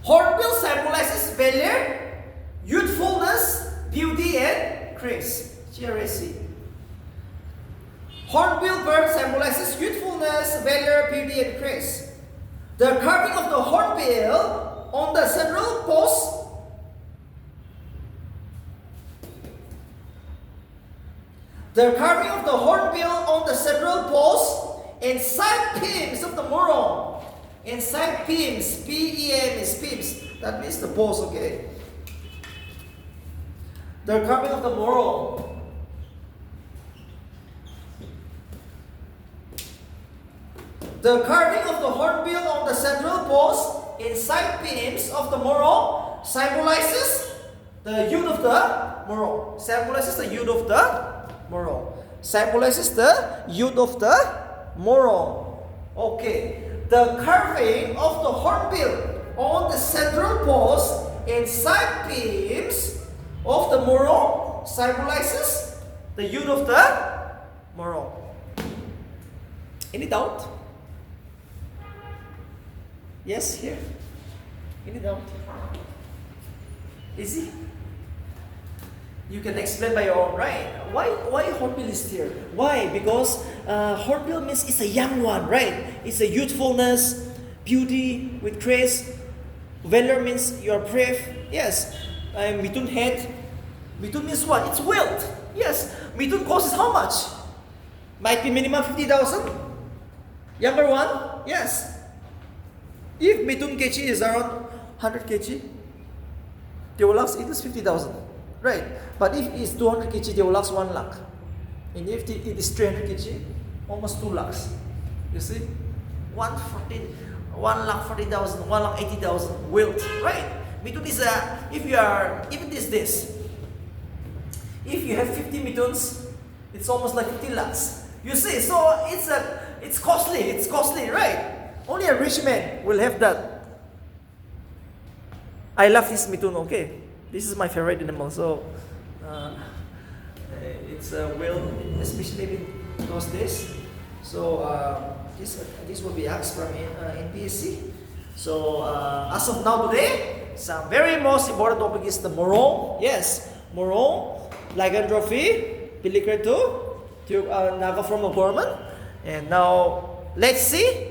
Hornbill symbolizes valor, youthfulness, beauty, and grace. GRAC. Hornbill bird symbolizes youthfulness, valor, beauty, and grace. The carving of the hornbill on the central post and side beams of the Morung. And side beams, P-E-M is beams. That means the post, okay? The carving of the Morung. The carving of the hornbill on the central post and side beams of the Morung symbolizes the youth of the Morung. Symbolizes the youth of the Morung. Symbolizes the youth of the Morung. Okay. The carving of the hornbill on the central post and side beams of the Morung symbolizes the youth of the Morung. Any doubt? Yes, here. Any doubt? Easy? You can explain by your own, right? Why hornbill is here? Why? Because hornbill means it's a young one, right? It's a youthfulness, beauty with grace. Valor means you are brave. Yes. Midun head. Midun means what? It's wealth. Yes. Midun costs how much? Might be minimum 50,000. Younger one? Yes. If Midun kg is around 100 kg, they will last at least 50,000. Right. But if it's 200 kg, they will last 1 lakh. And if it is 300 kg, almost 2 lakhs. You see? 1 lakh 40,000, 1 lakh 80,000 wealth. Right. Midun is if you are, even this. If you have 50 Miduns, it's almost like 50 lakhs. You see? So it's costly, right? Only a rich man will have that. I love this Midun, okay? This is my favorite animal, so it's well, especially because this. So this will be asked from NPSC. So as of now today, some very most important topic is the Morung. Yes, Morung, Lycanthropy, Pilgrim to Naga from the government. And now let's see.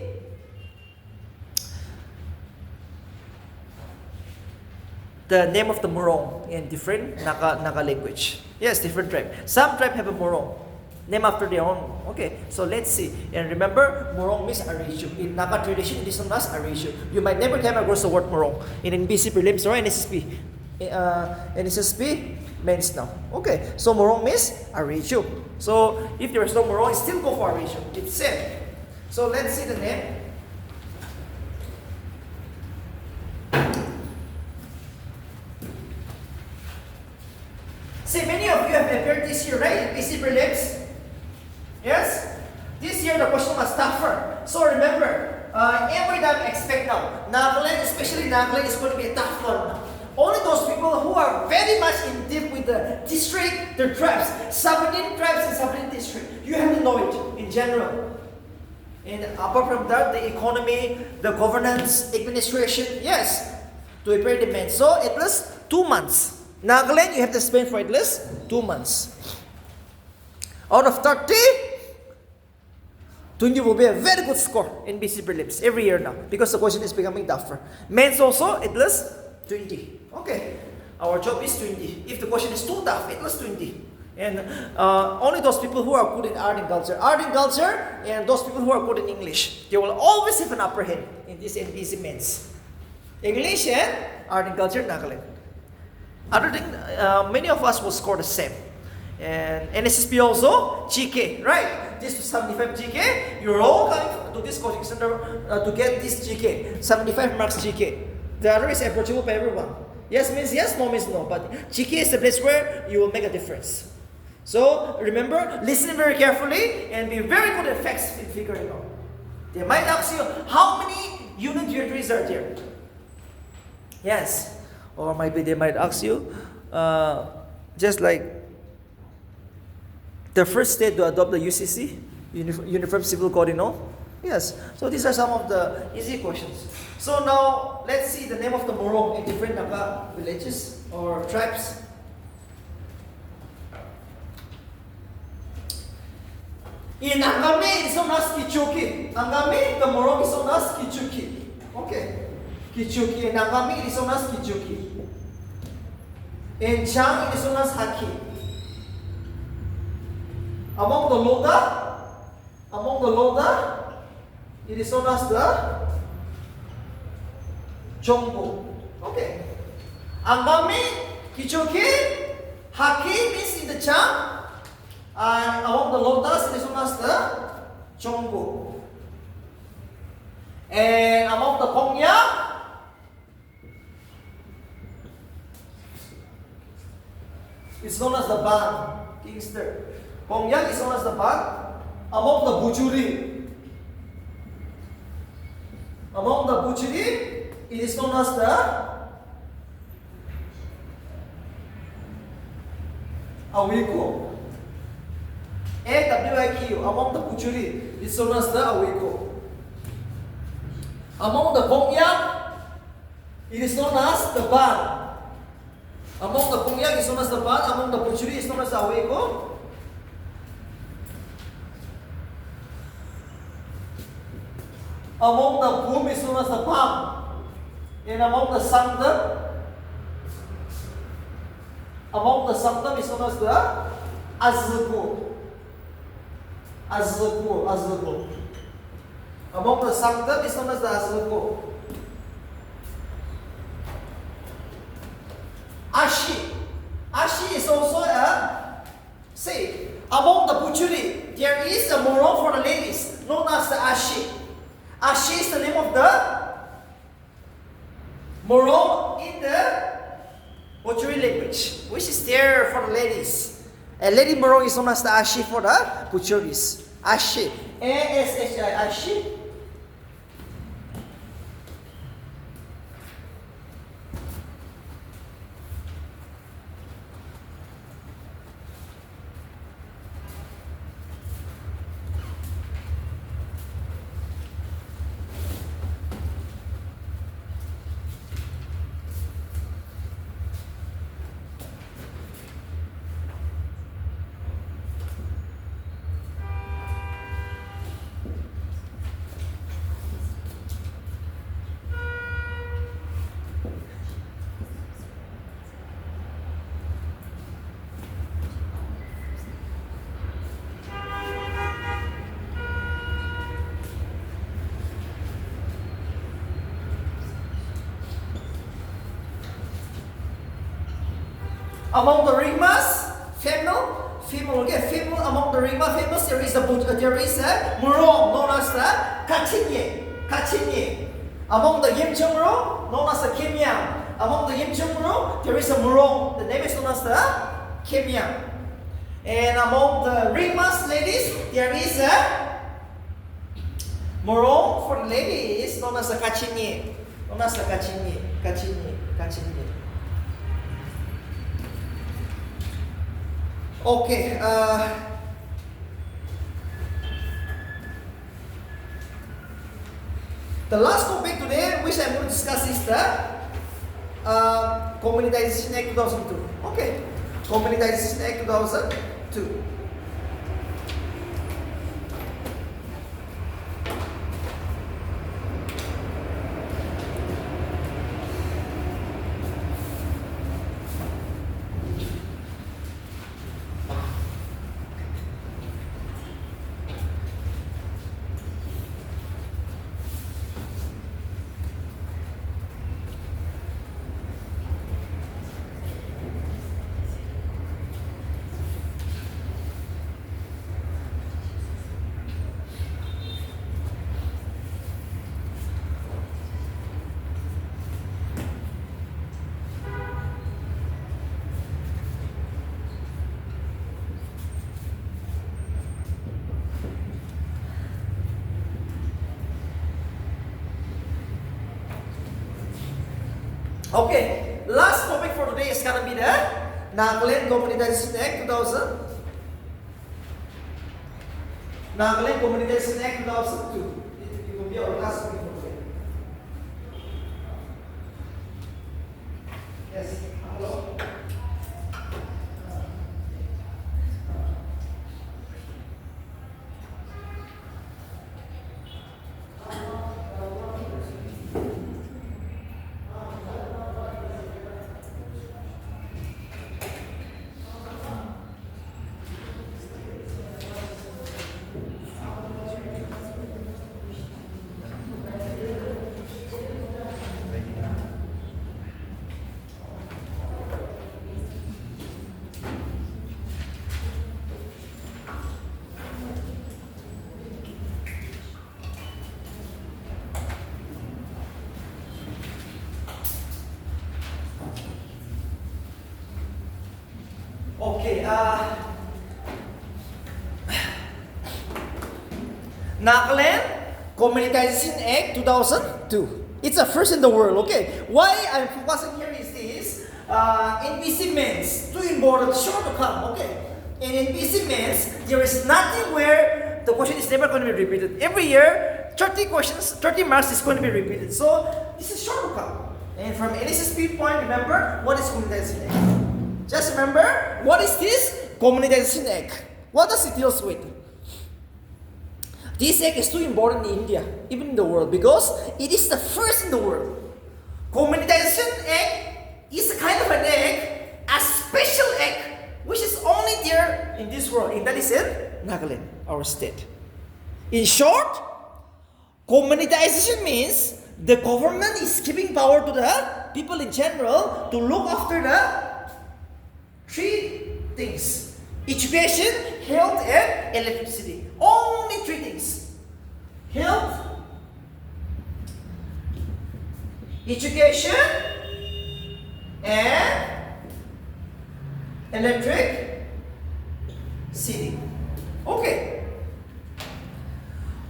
The name of the Morung in different Naga language. Yes, different tribe. Some tribe have a Morung, name after their own. Okay, so let's see. And remember, Morung means Arishu. In Naga tradition, it is known as Arishu. You might never come across the word Morung in NBC prelims or NSSP. NSSP means now. Okay, so Morung means Arishu. So if there is no Morung, still go for Arishu. It's same. So let's see the name. See, many of you have appeared this year, right? In PC prelims. Yes? This year the question was tougher. So remember, every time expect now, Nagaland, especially Nagaland, is going to be a tough one now. Only those people who are very much in deep with the district, the tribes, 17 tribes in 17 district. You have to know it in general. And apart from that, the economy, the governance, administration, yes, to prepare the men. So at least 2 months. Nagaland, you have to spend for at least 2 months. Out of 30, 20 will be a very good score in BC prelims every year now because the question is becoming tougher. Men's also at least 20. Okay, our job is 20. If the question is too tough, at least 20. And only those people who are good in art and culture, and those people who are good in English, they will always have an upper hand in this NPC men's. English and art and culture, Nagaland. Other than many of us will score the same. And NSSP also, GK, right? This is 75 GK. You're all coming to this coaching center to get this GK, 75 marks GK. The other is approachable by everyone. Yes means yes, no means no. But GK is the place where you will make a difference. So remember, listen very carefully and be very good at facts in figuring out. They might ask you, how many unit territories are there? Yes. Or maybe they might ask you, just like the first state to adopt the UCC, Uniform Civil Code, Yes. So these are some of the easy questions. So now, let's see the name of the Morung in different Naga villages or tribes. In Angami, it's known as Kichuki. Angami, the Morung is known as Kichuki. Okay. Kichuki. In Angami, it is known as Kichuki. In Chang, it is known as Haki. Among the Loda, it is known as the Chongbu. Okay. Angami, Kichuki, Haki means in the Chang. And among the Lodas, it is known as the Chongbu. And among the Konyak, it's known as the Ban, Kingster. Konyak is known as the Ban. Among the Bujuri, it is known as the Awiko. AWIQ, among the Bujuri, it's known as the Awiko. Among the Konyak, it is known as the Ban. Among the Konyak is known as the Ban. Among the Bujuri is known as the Awiko. Among the Bum is known as the Pam. And among the Sangdam is known as the Azzuku. Among the Sangdam is known as the Azzuku. Ashi is also a, say, among the Bujuri, there is a Morung for the ladies, known as the Ashi. Ashi is the name of the Morung in the Bujuri language, which is there for the ladies. A lady Morung is known as the Ashi for the Bujuris. Ashi. A-S-H-I, Ashi. Among the Ringmas, female, okay, female among the Ringma famous, there is a Morung known as the Kachinye. Among the Yimchungru, known as the Kimyang. Among the Yimchungru, there is a Morung, the name is known as the Kimyang. And among the Ringmas ladies, there is a Morung for the ladies, known as the Kachinye. Kachinye. Okay, The last topic today, which I'm going to discuss, is the Communitization Act 2002. Okay, Communitization Act 2002. Okay, last topic for today is gonna be the Nagaland Communitization Act 2000. Nagaland Communitization Act 2002. It will be our last topic for today. Yes, hello. Okay, Nagaland Communitization Act 2002. It's a first in the world, okay? Why I'm focusing here is this. NPC means too important, sure to come, okay? In NPC means there is nothing where the question is never going to be repeated. Every year, 30 questions, 30 marks is going to be repeated. So this is sure to come. And from NSS viewpoint, remember what is Communitization Act? Just remember, what is this Communitization Act? What does it deal with? This act is too important in India, even in the world, because it is the first in the world. Communitization Act is a kind of an act, a special act, which is only there in this world, and that is in Nagaland, our state. In short, communitization means the government is giving power to the people in general to look after the three things: education, health, and electricity. Only three things: health, education, and electricity. Okay.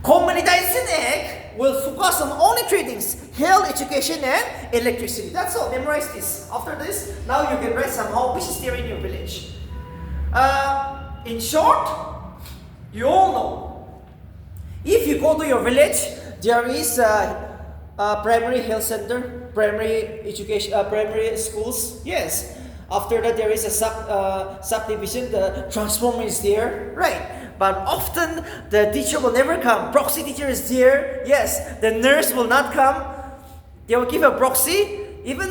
Communitization Act will focus on only three things: health, education, and electricity. That's all. Memorize this. After this, now you can write somehow which is there in your village. In short, you all know, if you go to your village, there is a primary health center, primary education, primary schools. Yes. After that, there is a subdivision. The transformer is there, right? But often the teacher will never come. Proxy teacher is there. Yes, the nurse will not come. They will give a proxy. Even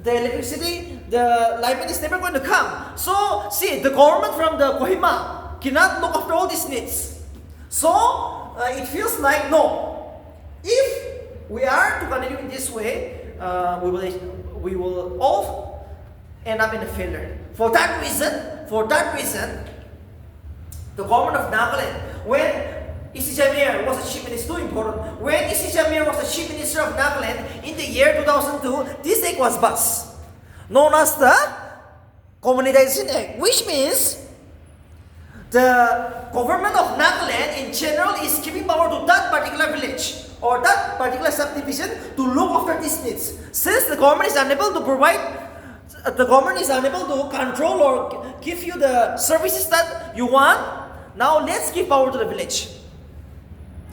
the electricity, the lineman is never going to come. So, see, the government from the Kohima cannot look after all these needs. So, it feels like, no. If we are to continue in this way, we will all end up in a failure. For that reason, the government of Nagaland, when Isi Jamir was the chief minister, too important. When Isi Jamir was the chief minister of Nagaland in the year 2002, this act was passed, known as the Communitization Act, which means the government of Nagaland in general is giving power to that particular village or that particular subdivision to look after these needs. Since the government is unable to provide, the government is unable to control or give you the services that you want, now let's give power to the village.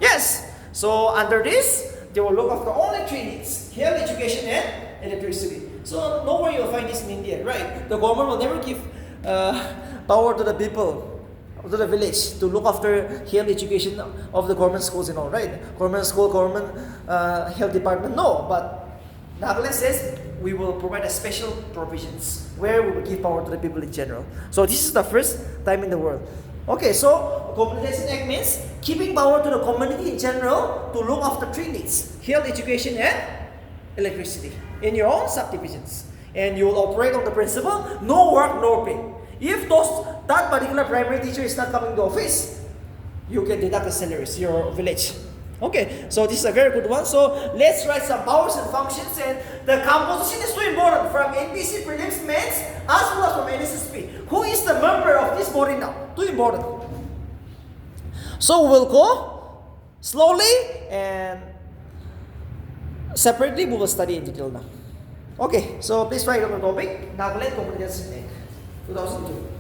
Yes. So under this, they will look after only three needs: health, education, and electricity. So nowhere you'll find this in India, right? The government will never give power to the people, to the village, to look after health, education of the government schools and all, right? Government school, government health department, no. But Nagaland says we will provide a special provisions where we will give power to the people in general. So this is the first time in the world. Okay, so Communitization Act means giving power to the community in general to look after three needs: health, education, and electricity in your own subdivisions. And you will operate on the principle, no work, no pay. If that particular primary teacher is not coming to office, you can deduct the salaries, your village. Okay, so this is a very good one. So let's write some powers and functions, and the composition is too important from NPC, prelims, mains, as well as from NSSP. Who is the member of this body now? Too important. So we'll go slowly and separately. We will study in detail now. Okay, so please write on the topic Nagaland Communitization Act 2002.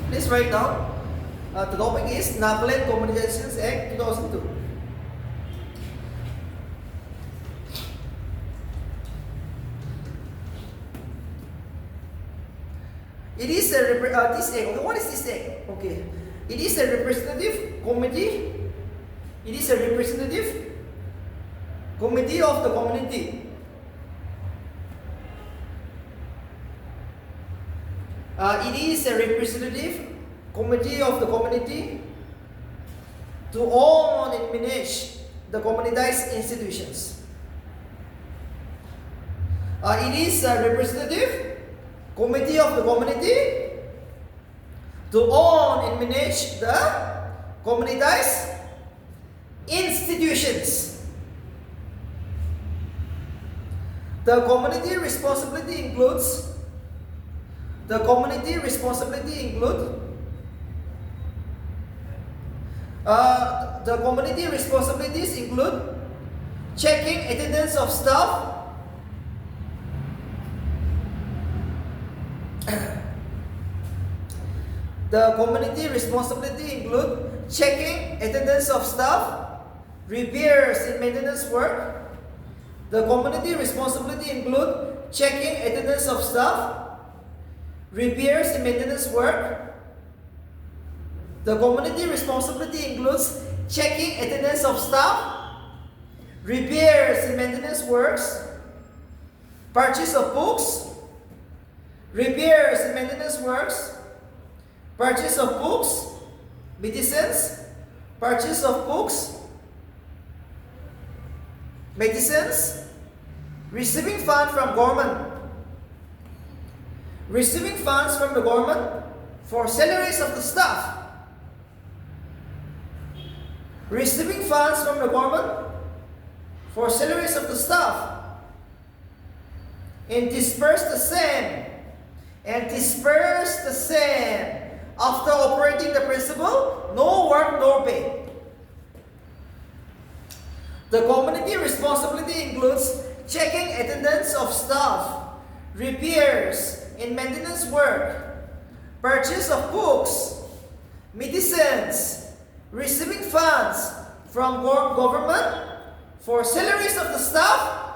Please write down. The topic is Nagaland Communitization Act 2002. It is a this act. Okay, what is this act? Okay, it is a representative committee. It is a representative committee of the community. It is a representative committee of the community to own and manage the communitized institutions. It is a representative committee of the community to own and manage the communitized institutions. The community responsibility includes The community responsibilities include checking attendance of staff, the community responsibility include checking attendance of staff, repairs and maintenance work. The community responsibility include checking attendance of staff, repairs and maintenance work. The community responsibility includes checking attendance of staff, repairs and maintenance works, purchase of books, repairs and maintenance works, purchase of books, medicines, purchase of books, medicines, receiving funds from government. Receiving funds from the government for salaries of the staff. Receiving funds from the government for salaries of the staff. And disperse the same. After operating the principle, no work, no pay. The community responsibility includes checking attendance of staff, repairs and maintenance work, purchase of books, medicines, receiving funds from government for salaries of the staff,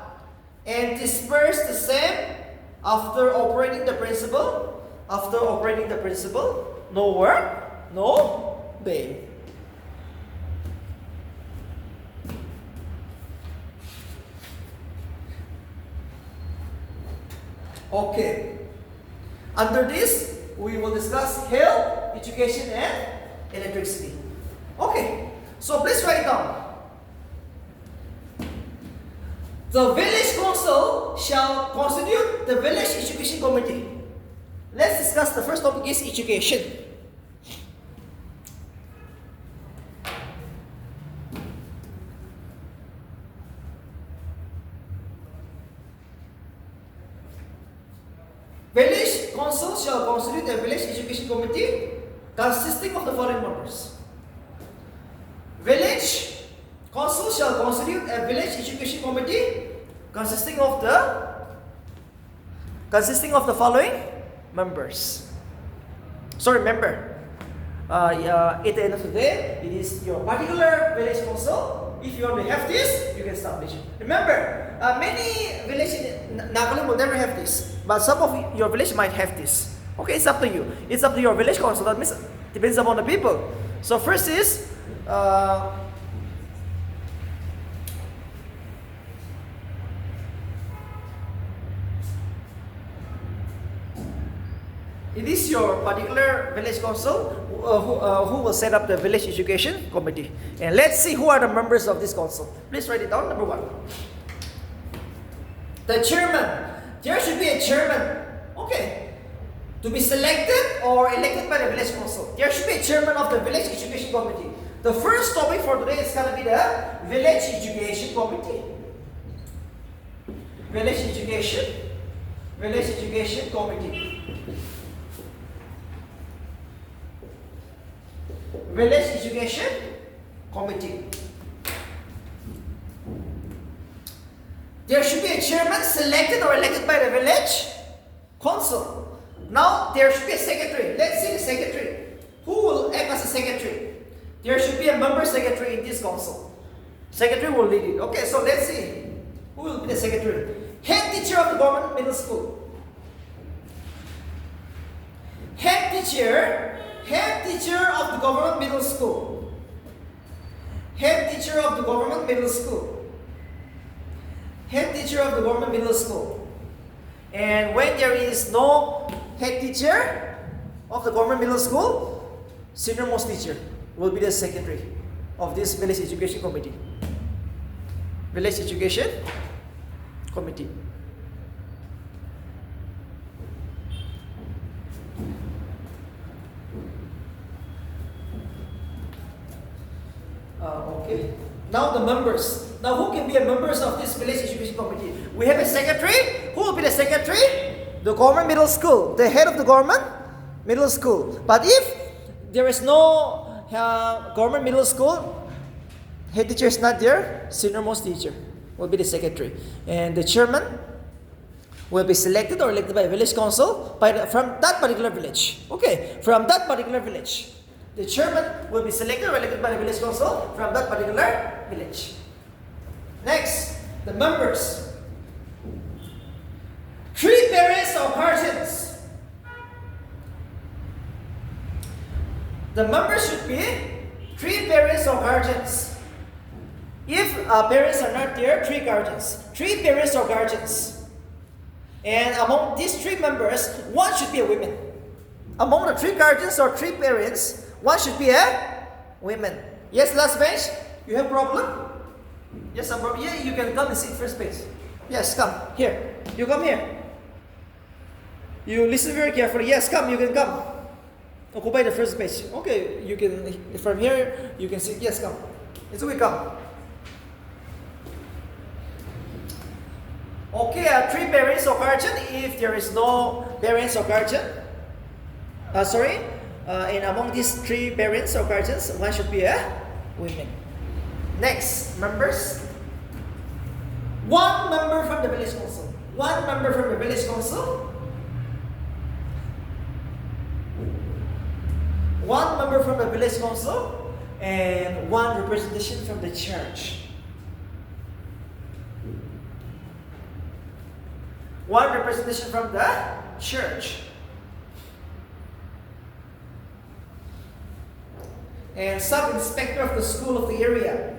and disperse the same after operating the principle. After operating the principle, no work, no pay. Okay. Under this, we will discuss health, education, and electricity. Okay, so please write down. The village council shall constitute the village education committee. Let's discuss the first topic is education. consisting of the following members. Village council shall constitute a village education committee consisting of the following members. So remember, at the end of the day, it is your particular village council. If you want to have this, you can establish it. Remember, many villages in Nagaland will never have this, but some of your village might have this. Okay, it's up to you. It's up to your village council. That means depends upon the people. So first is it is your particular village council who will set up the village education committee. And let's see who are the members of this council. Please write it down. Number 1. The chairman. There should be a chairman. Okay. To be selected or elected by the village council. There should be a chairman of the village education committee. The first topic for today is going to be the village education committee. Village education committee. Village education committee. There should be a chairman selected or elected by the village council. Now there should be a secretary. Let's see the secretary. Who will act as a secretary? There should be a member secretary in this council. Secretary will lead it. Okay, so let's see. Who will be the secretary? Head teacher of the government middle school. Head teacher of the government middle school. Head teacher of the government middle school. Head teacher of the government middle school. And when there is no head teacher of the government middle school, senior most teacher will be the secretary of this village education committee. Village education committee. Okay. Now the members. Now who can be a members of this village education committee? We have a secretary. Who will be the secretary? The government middle school. The head of the government middle school. But if there is no government middle school, head teacher is not there, senior most teacher will be the secretary. And the chairman will be selected or elected by the village council from that particular village. Okay, from that particular village. The chairman will be selected or elected by the village council from that particular village. Next, the members. 3 parents or guardians. The members should be 3 parents or guardians. If parents are not there, 3 guardians. 3 parents or guardians. And among these 3 members, 1 should be a woman. Among the 3 guardians or 3 parents, 1 should be a woman. Yes, last bench? You have problem? Yes, some problem. Yeah, you can come and sit first bench. Yes, come. Here. You come here. You listen very carefully. Yes, come. You can come. Occupy the first bench. Okay, you can, from here, you can sit. Yes, come. It's okay, come. Okay, 3 parents or guardian. If there is no parents or guardian, and among these 3 parents or guardians, 1 should be a woman. Next, members. 1 member from the village council. 1 member from the village council. 1 member from the village council, and 1 representation from the church. 1 representation from the church. And sub-inspector of the school of the area.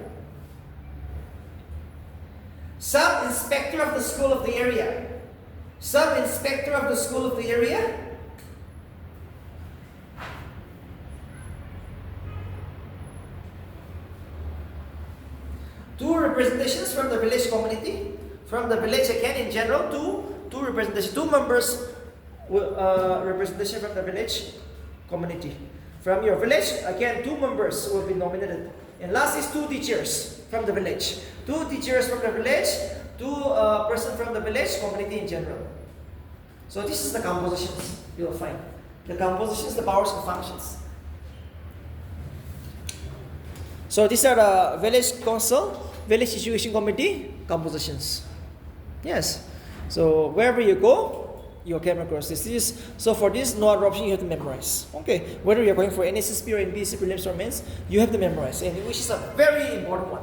Sub-inspector of the school of the area. Sub-inspector of the school of the area. Two representations from the village community. From the village again in general, two representations, 2 members representation from the village community. From your village, again 2 members will be nominated. And last is 2 teachers from the village. 2 teachers from the village, 2 person from the village community in general. So this is the compositions you will find. The compositions, the powers and functions. So these are the village council, village education committee compositions. Yes. So wherever you go, you can across this. So for this, no other option, you have to memorize. Okay. Whether you're going for NSSP or NBC prelims or mains, you have to memorize, and which is a very important one.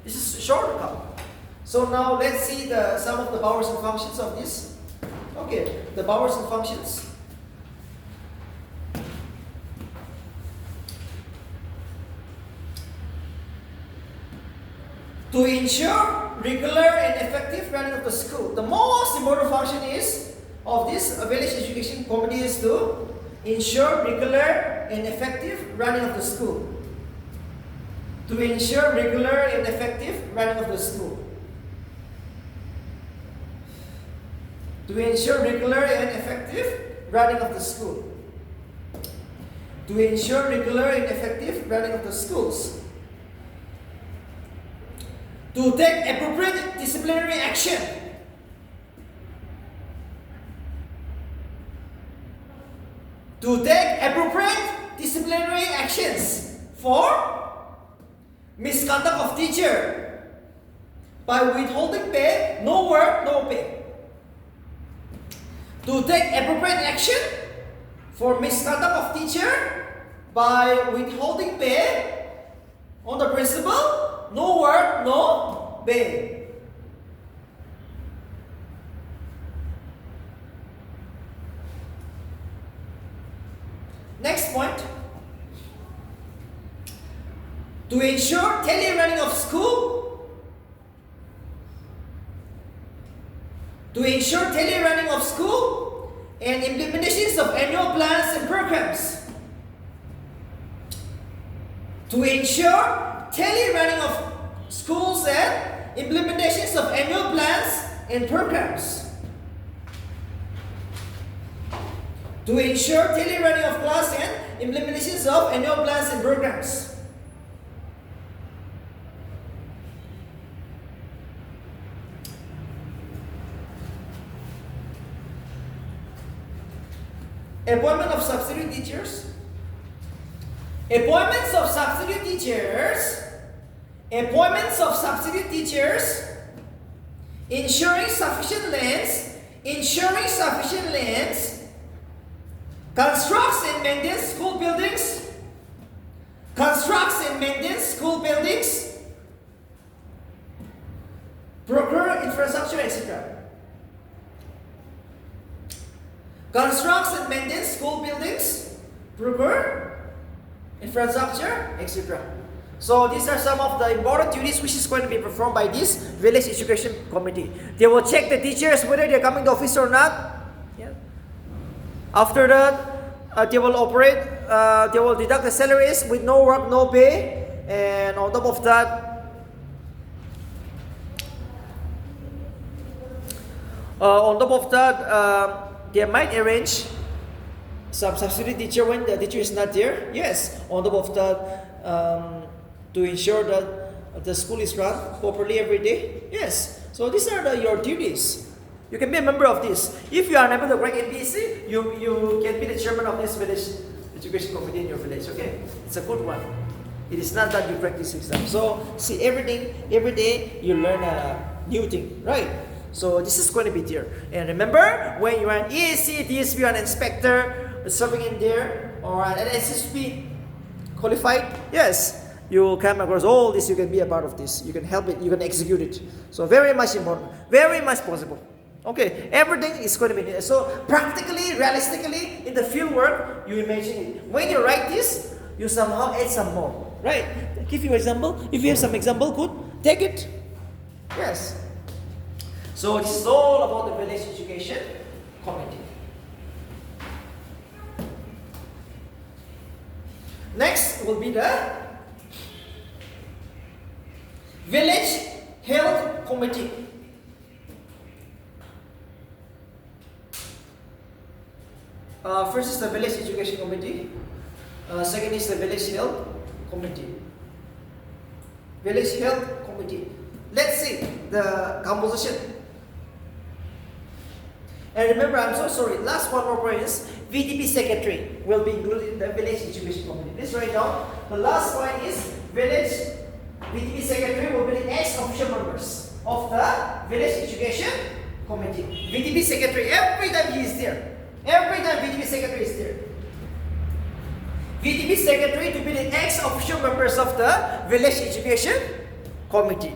This is shortcut. So now let's see some of the powers and functions of this. Okay, the powers and functions. To ensure regular and effective running of the school. The most important function of this village education committee is to ensure regular and effective running of the school. To ensure regular and effective running of the school. To ensure regular and effective running of the school. To ensure regular and effective running of the schools. To take appropriate disciplinary action. To take appropriate disciplinary actions for misconduct of teacher by withholding pay, no work, no pay. To take appropriate action for misconduct of teacher by withholding pay on the principle no work, no pay. Next point. To ensure tele-running of school. To ensure tele-running of school and implementations of annual plans and programs. To ensure tele-running of schools and implementations of annual plans and programs. To ensure tele-running of class and implementations of annual plans and programs. Appointment of substitute teachers. Appointments of substitute teachers. Appointments of substitute teachers. Ensuring sufficient lands. Ensuring sufficient lands. Constructs and maintains school buildings. Constructs and maintains school buildings. Procure infrastructure, etc. Constructs and maintains school buildings. Procure infrastructure, etc. So these are some of the important duties which is going to be performed by this village education committee. They will check the teachers whether they're coming to office or not. Yeah. After that, they will operate. They will deduct the salaries with no work, no pay, and on top of that, they might arrange some substitute teacher when the teacher is not there. Yes. On top of that, to ensure that the school is run properly every day. Yes. So these are your duties. You can be a member of this. If you are unable to crack NPC, you can be the chairman of this village education committee in your village. Okay, it's a good one. It is not that you practice exam. So see, every day you learn a new thing, right? So this is going to be there. And remember, when you are an EAC, DSP, or an inspector serving in there, or an SSP qualified, yes, you will come across all this. You can be a part of this. You can help it. You can execute it. So very much important. Very much possible. Okay, everything is going to be there. So practically, realistically, in the field work, you imagine it. When you write this, you somehow add some more. Right? Give you an example. If you have some example, good. Take it. Yes. So this is all about the village education committee. Next will be the village health committee. First is the village education committee. Second is the village health committee. Village health committee. Let's see the composition. And remember, I'm so sorry, last one more point is VDP secretary will be included in the village education committee. This right now, the last point is village VDP secretary will be the ex-official members of the village education committee. VDP secretary, every time he is there. Every time VDP secretary is there. VDP secretary to be the ex-official members of the village education committee.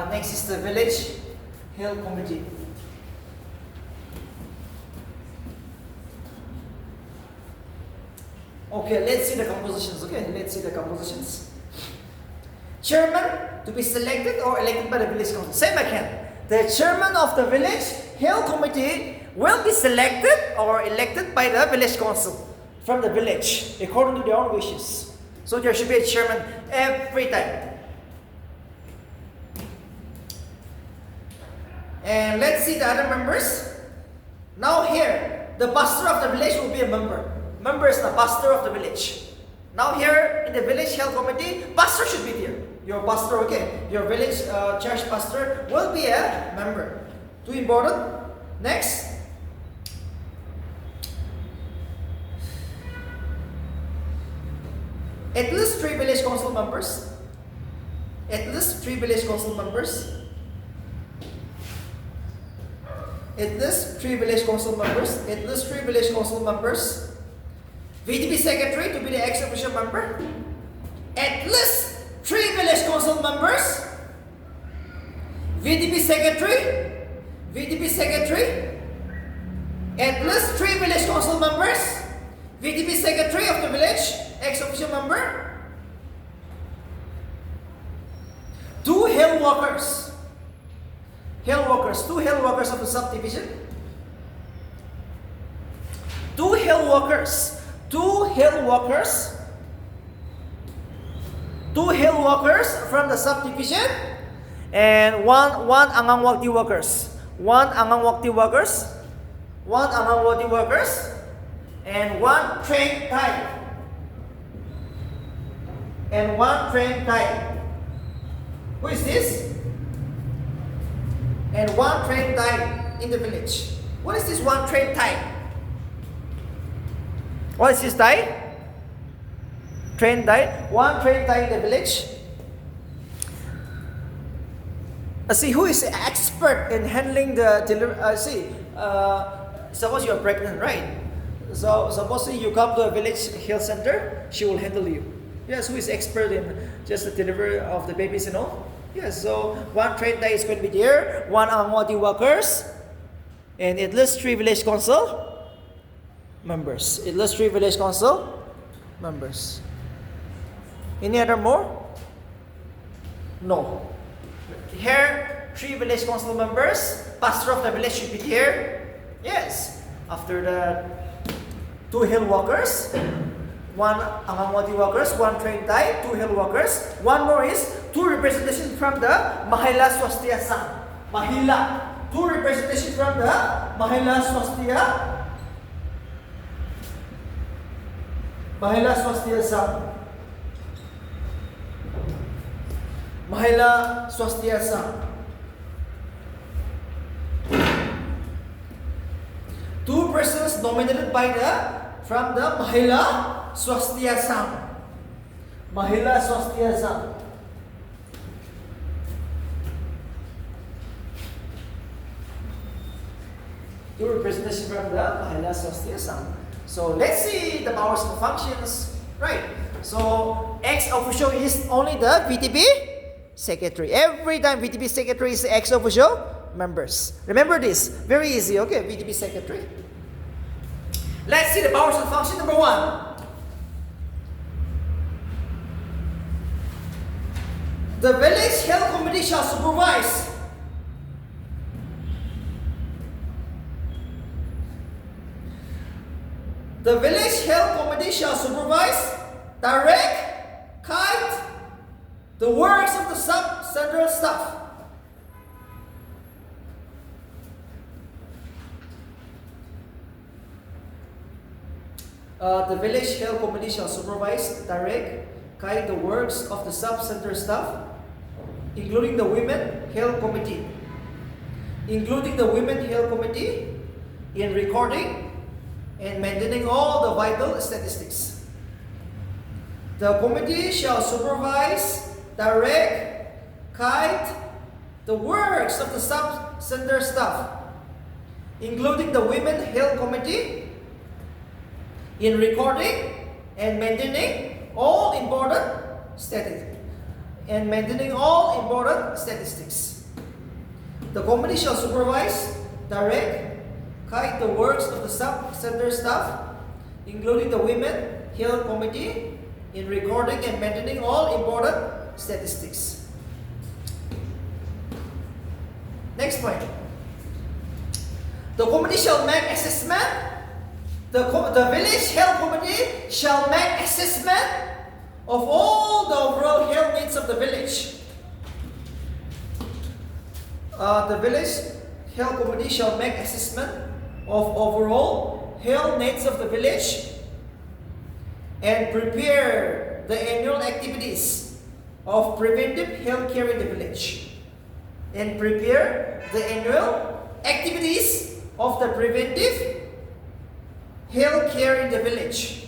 Next is the village hill committee. Okay, let's see the compositions. Okay, let's see the compositions. Chairman to be selected or elected by the village council. Same again. The chairman of the village hill committee will be selected or elected by the village council from the village according to their own wishes. So there should be a chairman every time. And let's see the other members. Now here, the pastor of the village will be a member. Member is the pastor of the village. Now here in the village health committee, pastor should be there. Your pastor, okay. Your village church pastor will be a member. Too important. Next. At least 3 village council members. At least 3 village council members. At least 3 village council members. At least 3 village council members. VDP secretary to be the ex-official member. At least 3 village council members. VDP secretary. VDP secretary. At least 3 village council members. VDP secretary of the village, ex-official member. 2 health workers. Health workers, 2 health workers of the subdivision. 2 health workers. 2 health workers. 2 health workers from the subdivision. And one angangwakti workers. 1 angangwakti workers. 1 angangwakti workers. And 1 trained Thai. And 1 trained Thai. Who is this? And 1 trained Thai in the village. What is this 1 trained Thai? What is this Thai? Trained Thai. 1 trained Thai in the village. See, who is expert in handling the delivery? Suppose you are pregnant, right? So supposedly you come to a village health center, she will handle you. Yes, who is expert in just the delivery of the babies and all? Yes, so 1 trained Thai is going to be there, 1 Angwadi workers, and at least 3 village council members. At least 3 village council members. Any other more? No. Here, 3 village council members. Pastor of the village should be here. Yes. After the 2 hill workers, 1 Angangwadi workers, 1 trained Thai, 2 hill workers. 1 more is 2 representation from the Mahila Swasthya Sangh. Mahila. 2 representation from the Mahila Swasthya Sangh. Mahila Swasthya Sangh. 2 persons nominated from the Mahila Swasthya Sangh. Mahila Swasthya Sangh. Two representation from the Mahila Swastika Sangha. So let's see the powers and functions. Right. So ex officio is only the VTP secretary. Every time VTP secretary is ex officio members. Remember this. Very easy. Okay, VTP secretary. Let's see the powers and function. Number 1. The village health committee shall supervise the village health committee shall supervise, direct, guide the works of the sub-central staff. The village health committee shall supervise, direct, guide the works of the sub-center staff, including the women health committee. Including the women health committee in recording and maintaining all the vital statistics. The committee shall supervise, direct, guide the works of the sub-center staff, including the women health committee in recording and maintaining all important statistics. The committee shall supervise, direct, guide the works of the sub-center staff, including the women health committee in recording and maintaining all important statistics. Next point. The committee shall make assessment. The village health committee shall make assessment of all the overall health needs of the village. The village health committee shall make assessment of overall health needs of the village and prepare the annual activities of preventive health care in the village. And prepare the annual activities of the preventive health care in the village.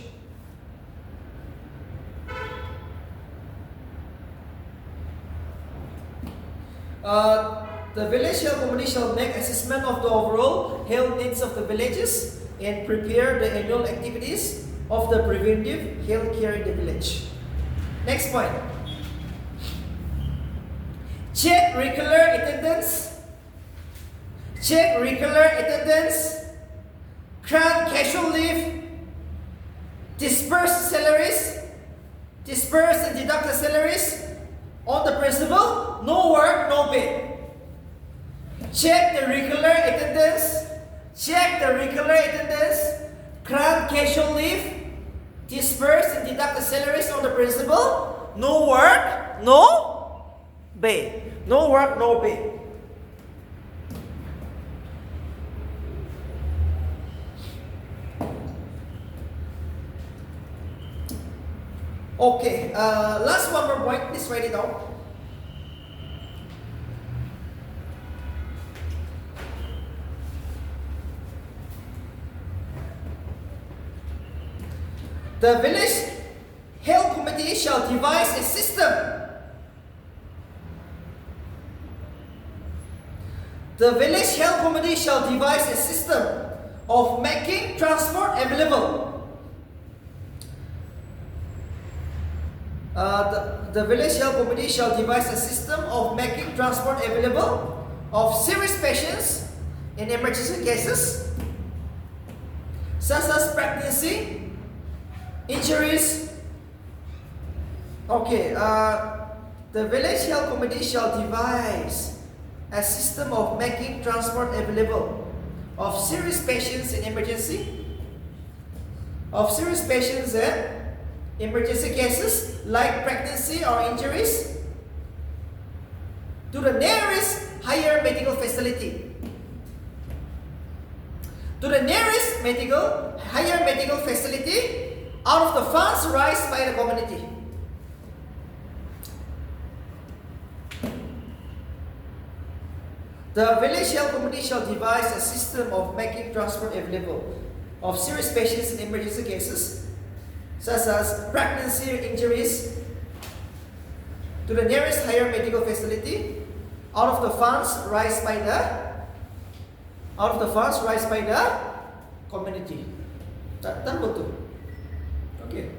The village health committee shall make assessment of the overall health needs of the villages and prepare the annual activities of the preventive health care in the village. Next point. Check regular attendance. Check regular attendance. Grant casual leave. Disperse salaries. Disperse and deduct the salaries on the principle, no work, no pay. Check the regular attendance. Check the regular attendance. Grant casual leave. Disperse and deduct the salaries on the principle, no work, no pay. No work, no pay. Okay, last one more point. Please write it down. The village health committee shall devise a system. The village health committee shall devise a system of making transport available. The village health committee shall devise a system of making transport available of serious patients in emergency cases, such as pregnancy, injuries. Okay, the village health committee shall devise a system of making transport available of serious patients in emergency, emergency cases like pregnancy or injuries to the nearest higher medical facility. To the nearest higher medical facility out of the funds raised by the community. The village health committee shall devise a system of making transport available of serious patients in emergency cases, such as pregnancy or injuries, to the nearest higher medical facility out of the funds raised by the out of the funds raised by the community. Tan betul. Okay.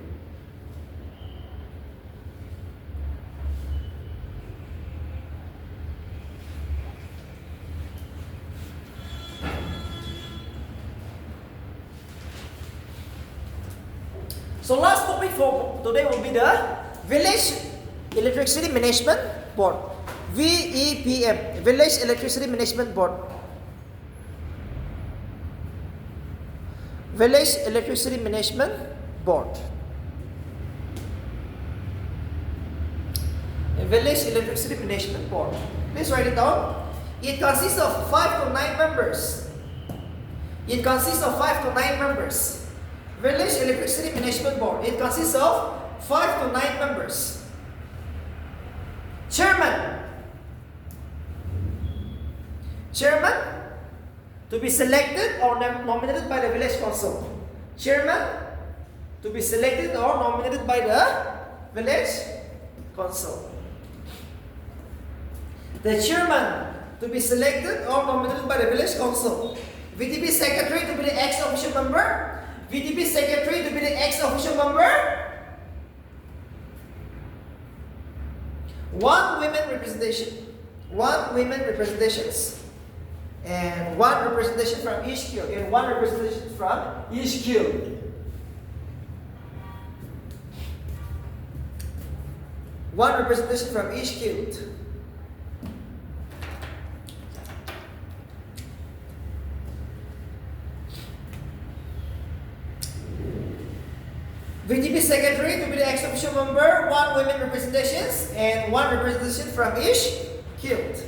So last topic for today will be the Village Electricity Management Board. VEPM, Village Electricity Management Board. Village Electricity Management Board. Village Electricity Management Board. Please write it down. It consists of 5 to 9 members. It consists of 5 to 9 members. Village Electricity Management Board. It consists of 5 to 9 members. Chairman. Chairman to be selected or nominated by the village council. Chairman to be selected or nominated by the village council. The chairman to be selected or nominated by the village council. VDP secretary to be the ex-official member. VDP secretary to be the ex-official member. 1 women representation. 1 women representations. And 1 representation from each guild. And 1 representation from each guild. 1 representation from each guild. VGP secretary to be the ex-official member, 1 women representations, and 1 representation from each guild.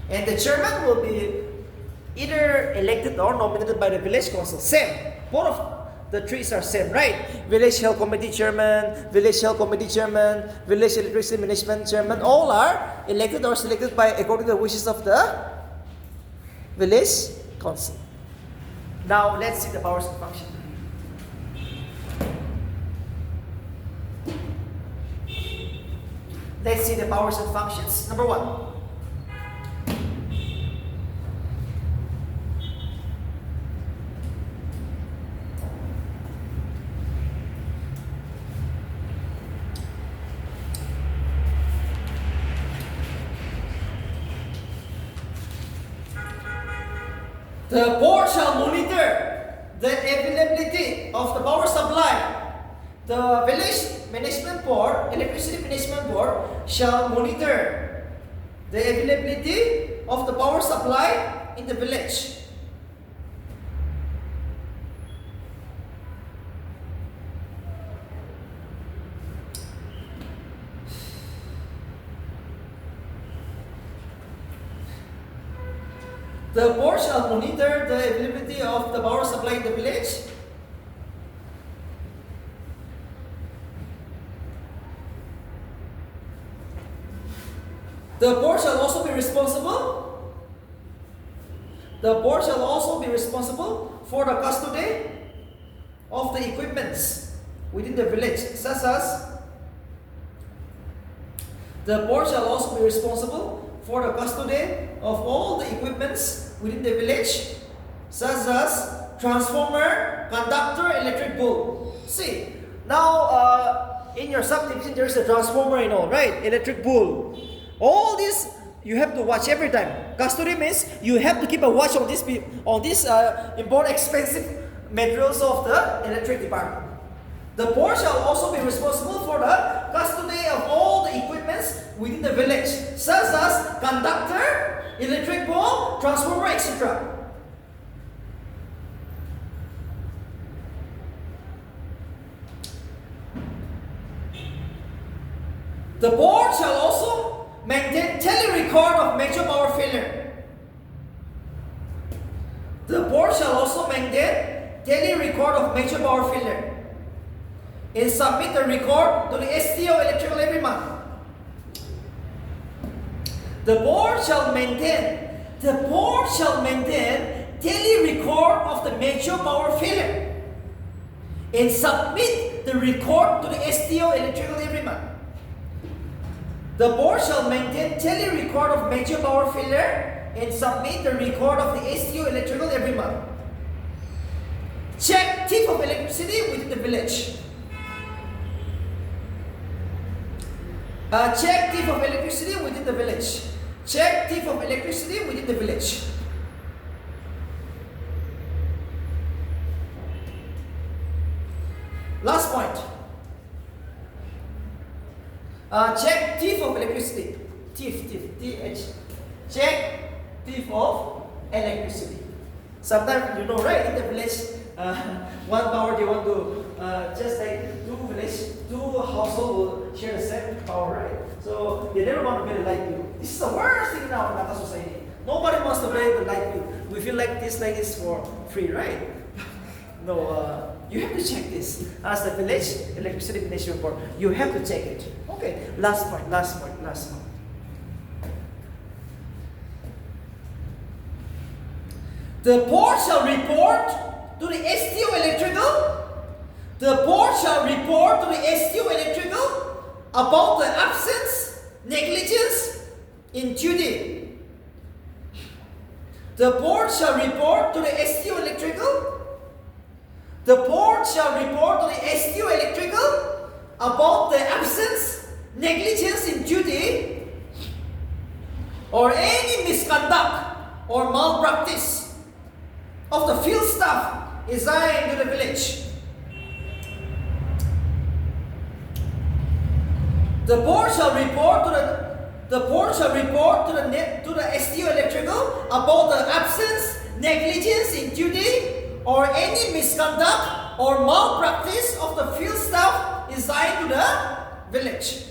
And the chairman will be either elected or nominated by the village council. Same. Both of the trees are same, right? Village health committee chairman, village health committee chairman, village electricity management chairman, all are elected or selected by according to the wishes of the village council. Now let's see the powers and functions. Let's see the powers and functions. Number 1. The board shall monitor the availability of the power supply. The village management board, electricity management board, shall monitor the availability of the power supply in the village. The board shall monitor the availability of the power supply in the village. The board shall also be responsible. The board shall also be responsible for the custody of the equipments within the village, such as the board shall also be responsible for the custody of all the equipments within the village, such as transformer, conductor, electric bulb. See, now in your subdivision there is a transformer, right? Electric bulb. All this you have to watch every time. Custody means you have to keep a watch on this important expensive materials of the electric department. The board shall also be responsible for the custody of all the equipments within the village, such as conductor, electric bulb, transformer, etc. The board shall also maintain tele-record of major power failure. The board shall also maintain tele-record of major power failure and submit the record to the STO electrical every month. The board shall maintain tele-record of the major power failure and submit the record to the STO electrical every month. The board shall maintain tally record of major power failure and submit the record of the STO electrical every month. Check tip of electricity within the village. Check tip of electricity within the village. Check tip of electricity within the village. Last point. Check thief of electricity. Thief, T-H. Check thief of electricity. Sometimes you know, right? In the village, one power they want to just like two households will share the same power, right? So they never want to pay the light bill. This is the worst thing now in Naga society. Nobody wants to pay the light bill. We feel like this for free, right? No. You have to check this. As the village electricity management board, you have to check it. Okay, last point. The board shall report to the STO electrical. The board shall report to the STO electrical about the absence, negligence in duty. The board shall report to the STO electrical. The board shall report to the STO electrical about the absence, negligence in duty, or any misconduct or malpractice of the field staff assigned to the village. The board shall report to the STO electrical about the absence, negligence in duty, or any misconduct or malpractice of the field staff assigned to the village.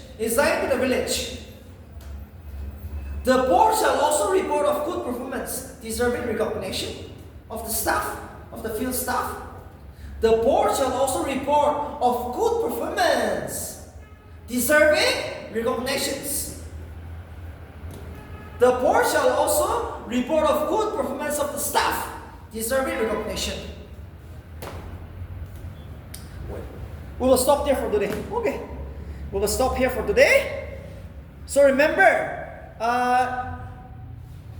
The board shall also report of good performance deserving recognition of the staff, of the field staff. The board shall also report of good performance deserving recognitions. The board shall also report of good performance of the staff deserving recognition. We will stop there for today. Okay. We will stop here for today. So remember,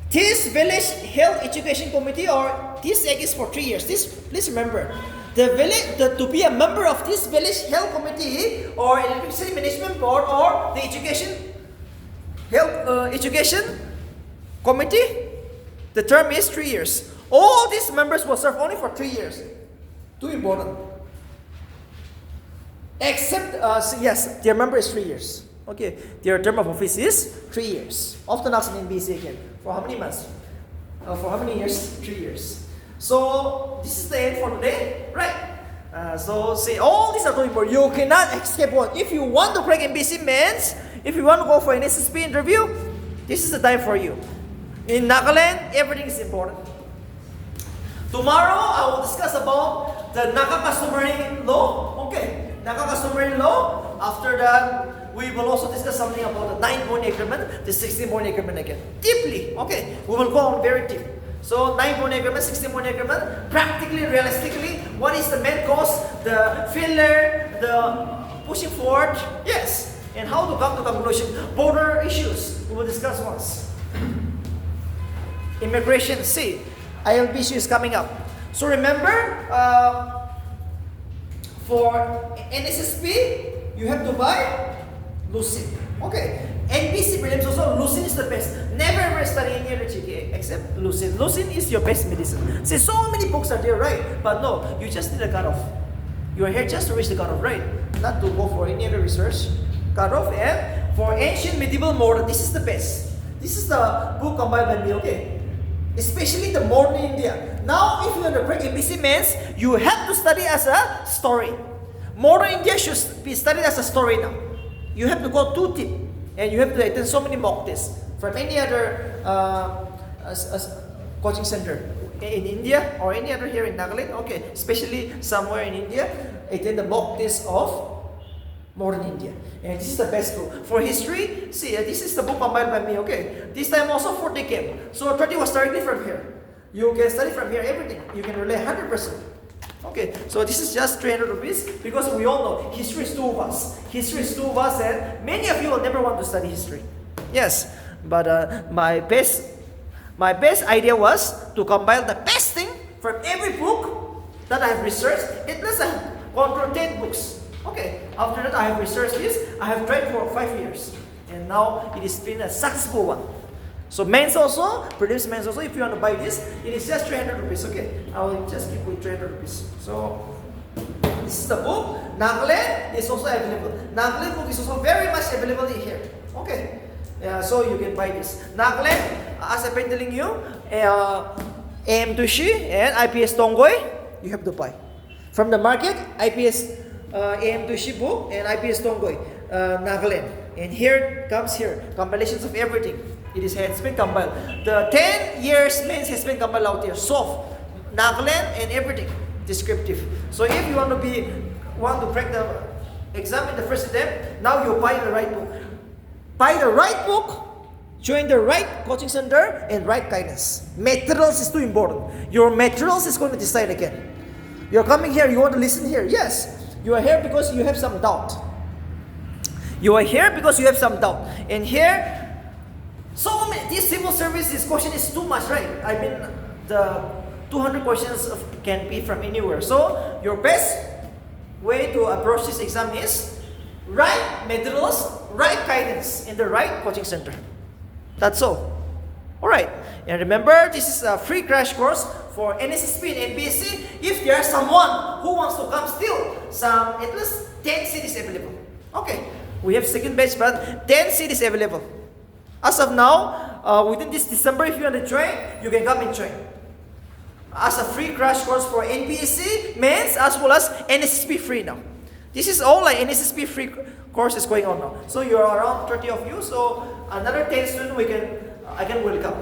this village health education committee, or this act is for 3 years. Please remember, to be a member of this village health committee or electricity management board or the education committee, the term is 3 years. All these members will serve only for 3 years. Too important. Except, yes, their member is 3 years. Okay, their term of office is 3 years. Often asked in BC again. For how many months? For how many years? 3 years. So, this is the end for today, right? So, say all these are too important. You cannot escape one. If you want to crack MBC mains, if you want to go for an SSP interview, this is the time for you. In Nagaland, everything is important. Tomorrow, I will discuss about the Naga customary law. Okay, Naga customary law. After that, we will also discuss something about the 9-point agreement, the 16-point agreement again. Deeply, okay? We will go on very deep. So, 9-point agreement, 16-point agreement, practically, realistically, what is the main cause, the failure, the pushing forward, yes, and how to come to conclusion. Border issues, we will discuss once. Immigration, see. ILP issue is coming up. So remember, for NSSP, you have to buy Lucid. Okay. NBC prelims also, Lucid is the best. Never ever study any other GK except Lucid. Lucid is your best medicine. See, so many books are there, right? But no, you just need a cutoff. You are here just to reach the cutoff, right? Not to go for any other research. Cutoff, and for ancient, medieval, modern, this is the best. This is the book compiled by me, okay? Especially the modern India. Now, if you want to break MBC mains, you have to study as a story. Modern India should be studied as a story now. You have to go too deep, and you have to attend so many mock tests from any other coaching center in India or any other here in Nagaland. Okay, especially somewhere in India, attend the mock test of modern India. And this is the best book. For history, see, this is the book compiled by me, okay? This time also 40 came. So 30 was directly from here. You can study from here everything. You can rely 100%. Okay, so this is just 300 rupees because we all know history is too vast. History is too vast, and many of you will never want to study history. Yes, but my best idea was to compile the best thing from every book that I have researched. At least I have gone through 10 books. Okay, after that I have researched this. I have tried for 5 years, and now it has been a successful one. So men's also, prelims men's also, if you want to buy this, it is just 300 rupees. Okay, I will just keep with 300 rupees. So this is the book. Nagaland is also available. Nagaland book is also very much available in here. Okay, so you can buy this. Nagaland, as I've been telling you, AM Tushi and IPS Tonggoy, you have to buy. From the market, IPS AM Tushi book and IPS Tonggoy, Nagaland. And here comes compilations of everything. It has been compiled. The 10 years mains has been compiled out here. Soft, Nagaland, and everything. Descriptive. So if you want to crack the exam in the first attempt, now you buy the right book. Buy the right book, join the right coaching center, and right guidance. Materials is too important. Your materials is going to decide again. You're coming here, you want to listen here. Yes, you are here because you have some doubt. You are here because you have some doubt. And here, so many, this civil service, this question is too much, right? I mean, the 200 questions can be from anywhere. So, your best way to approach this exam is right materials, right guidance, in the right coaching center. That's all. Alright. And remember, this is a free crash course for NSSP and NBSC. If there is someone who wants to come still, at least 10 cities available. Okay. We have second batch, but 10 cities available. As of now, within this December, if you want to join, you can come and join. As a free crash course for NBSC, men's, as well as NSSP free now. This is all like NSSP free courses going on now. So you are around 30 of you, so another 10 students I can welcome.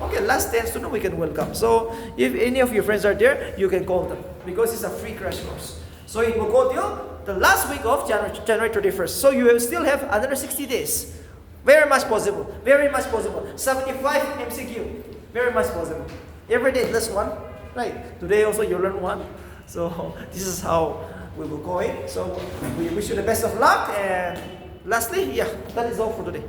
Okay, last 10 students we can welcome. So if any of your friends are there, you can call them because it's a free crash course. So it will go till the last week of January 31st. So you will still have another 60 days. Very much possible. Very much possible. 75 MCQ. Very much possible. Every day, just one. Right. Today also you learn one. So this is how we will go in. So we wish you the best of luck. And lastly, that is all for today.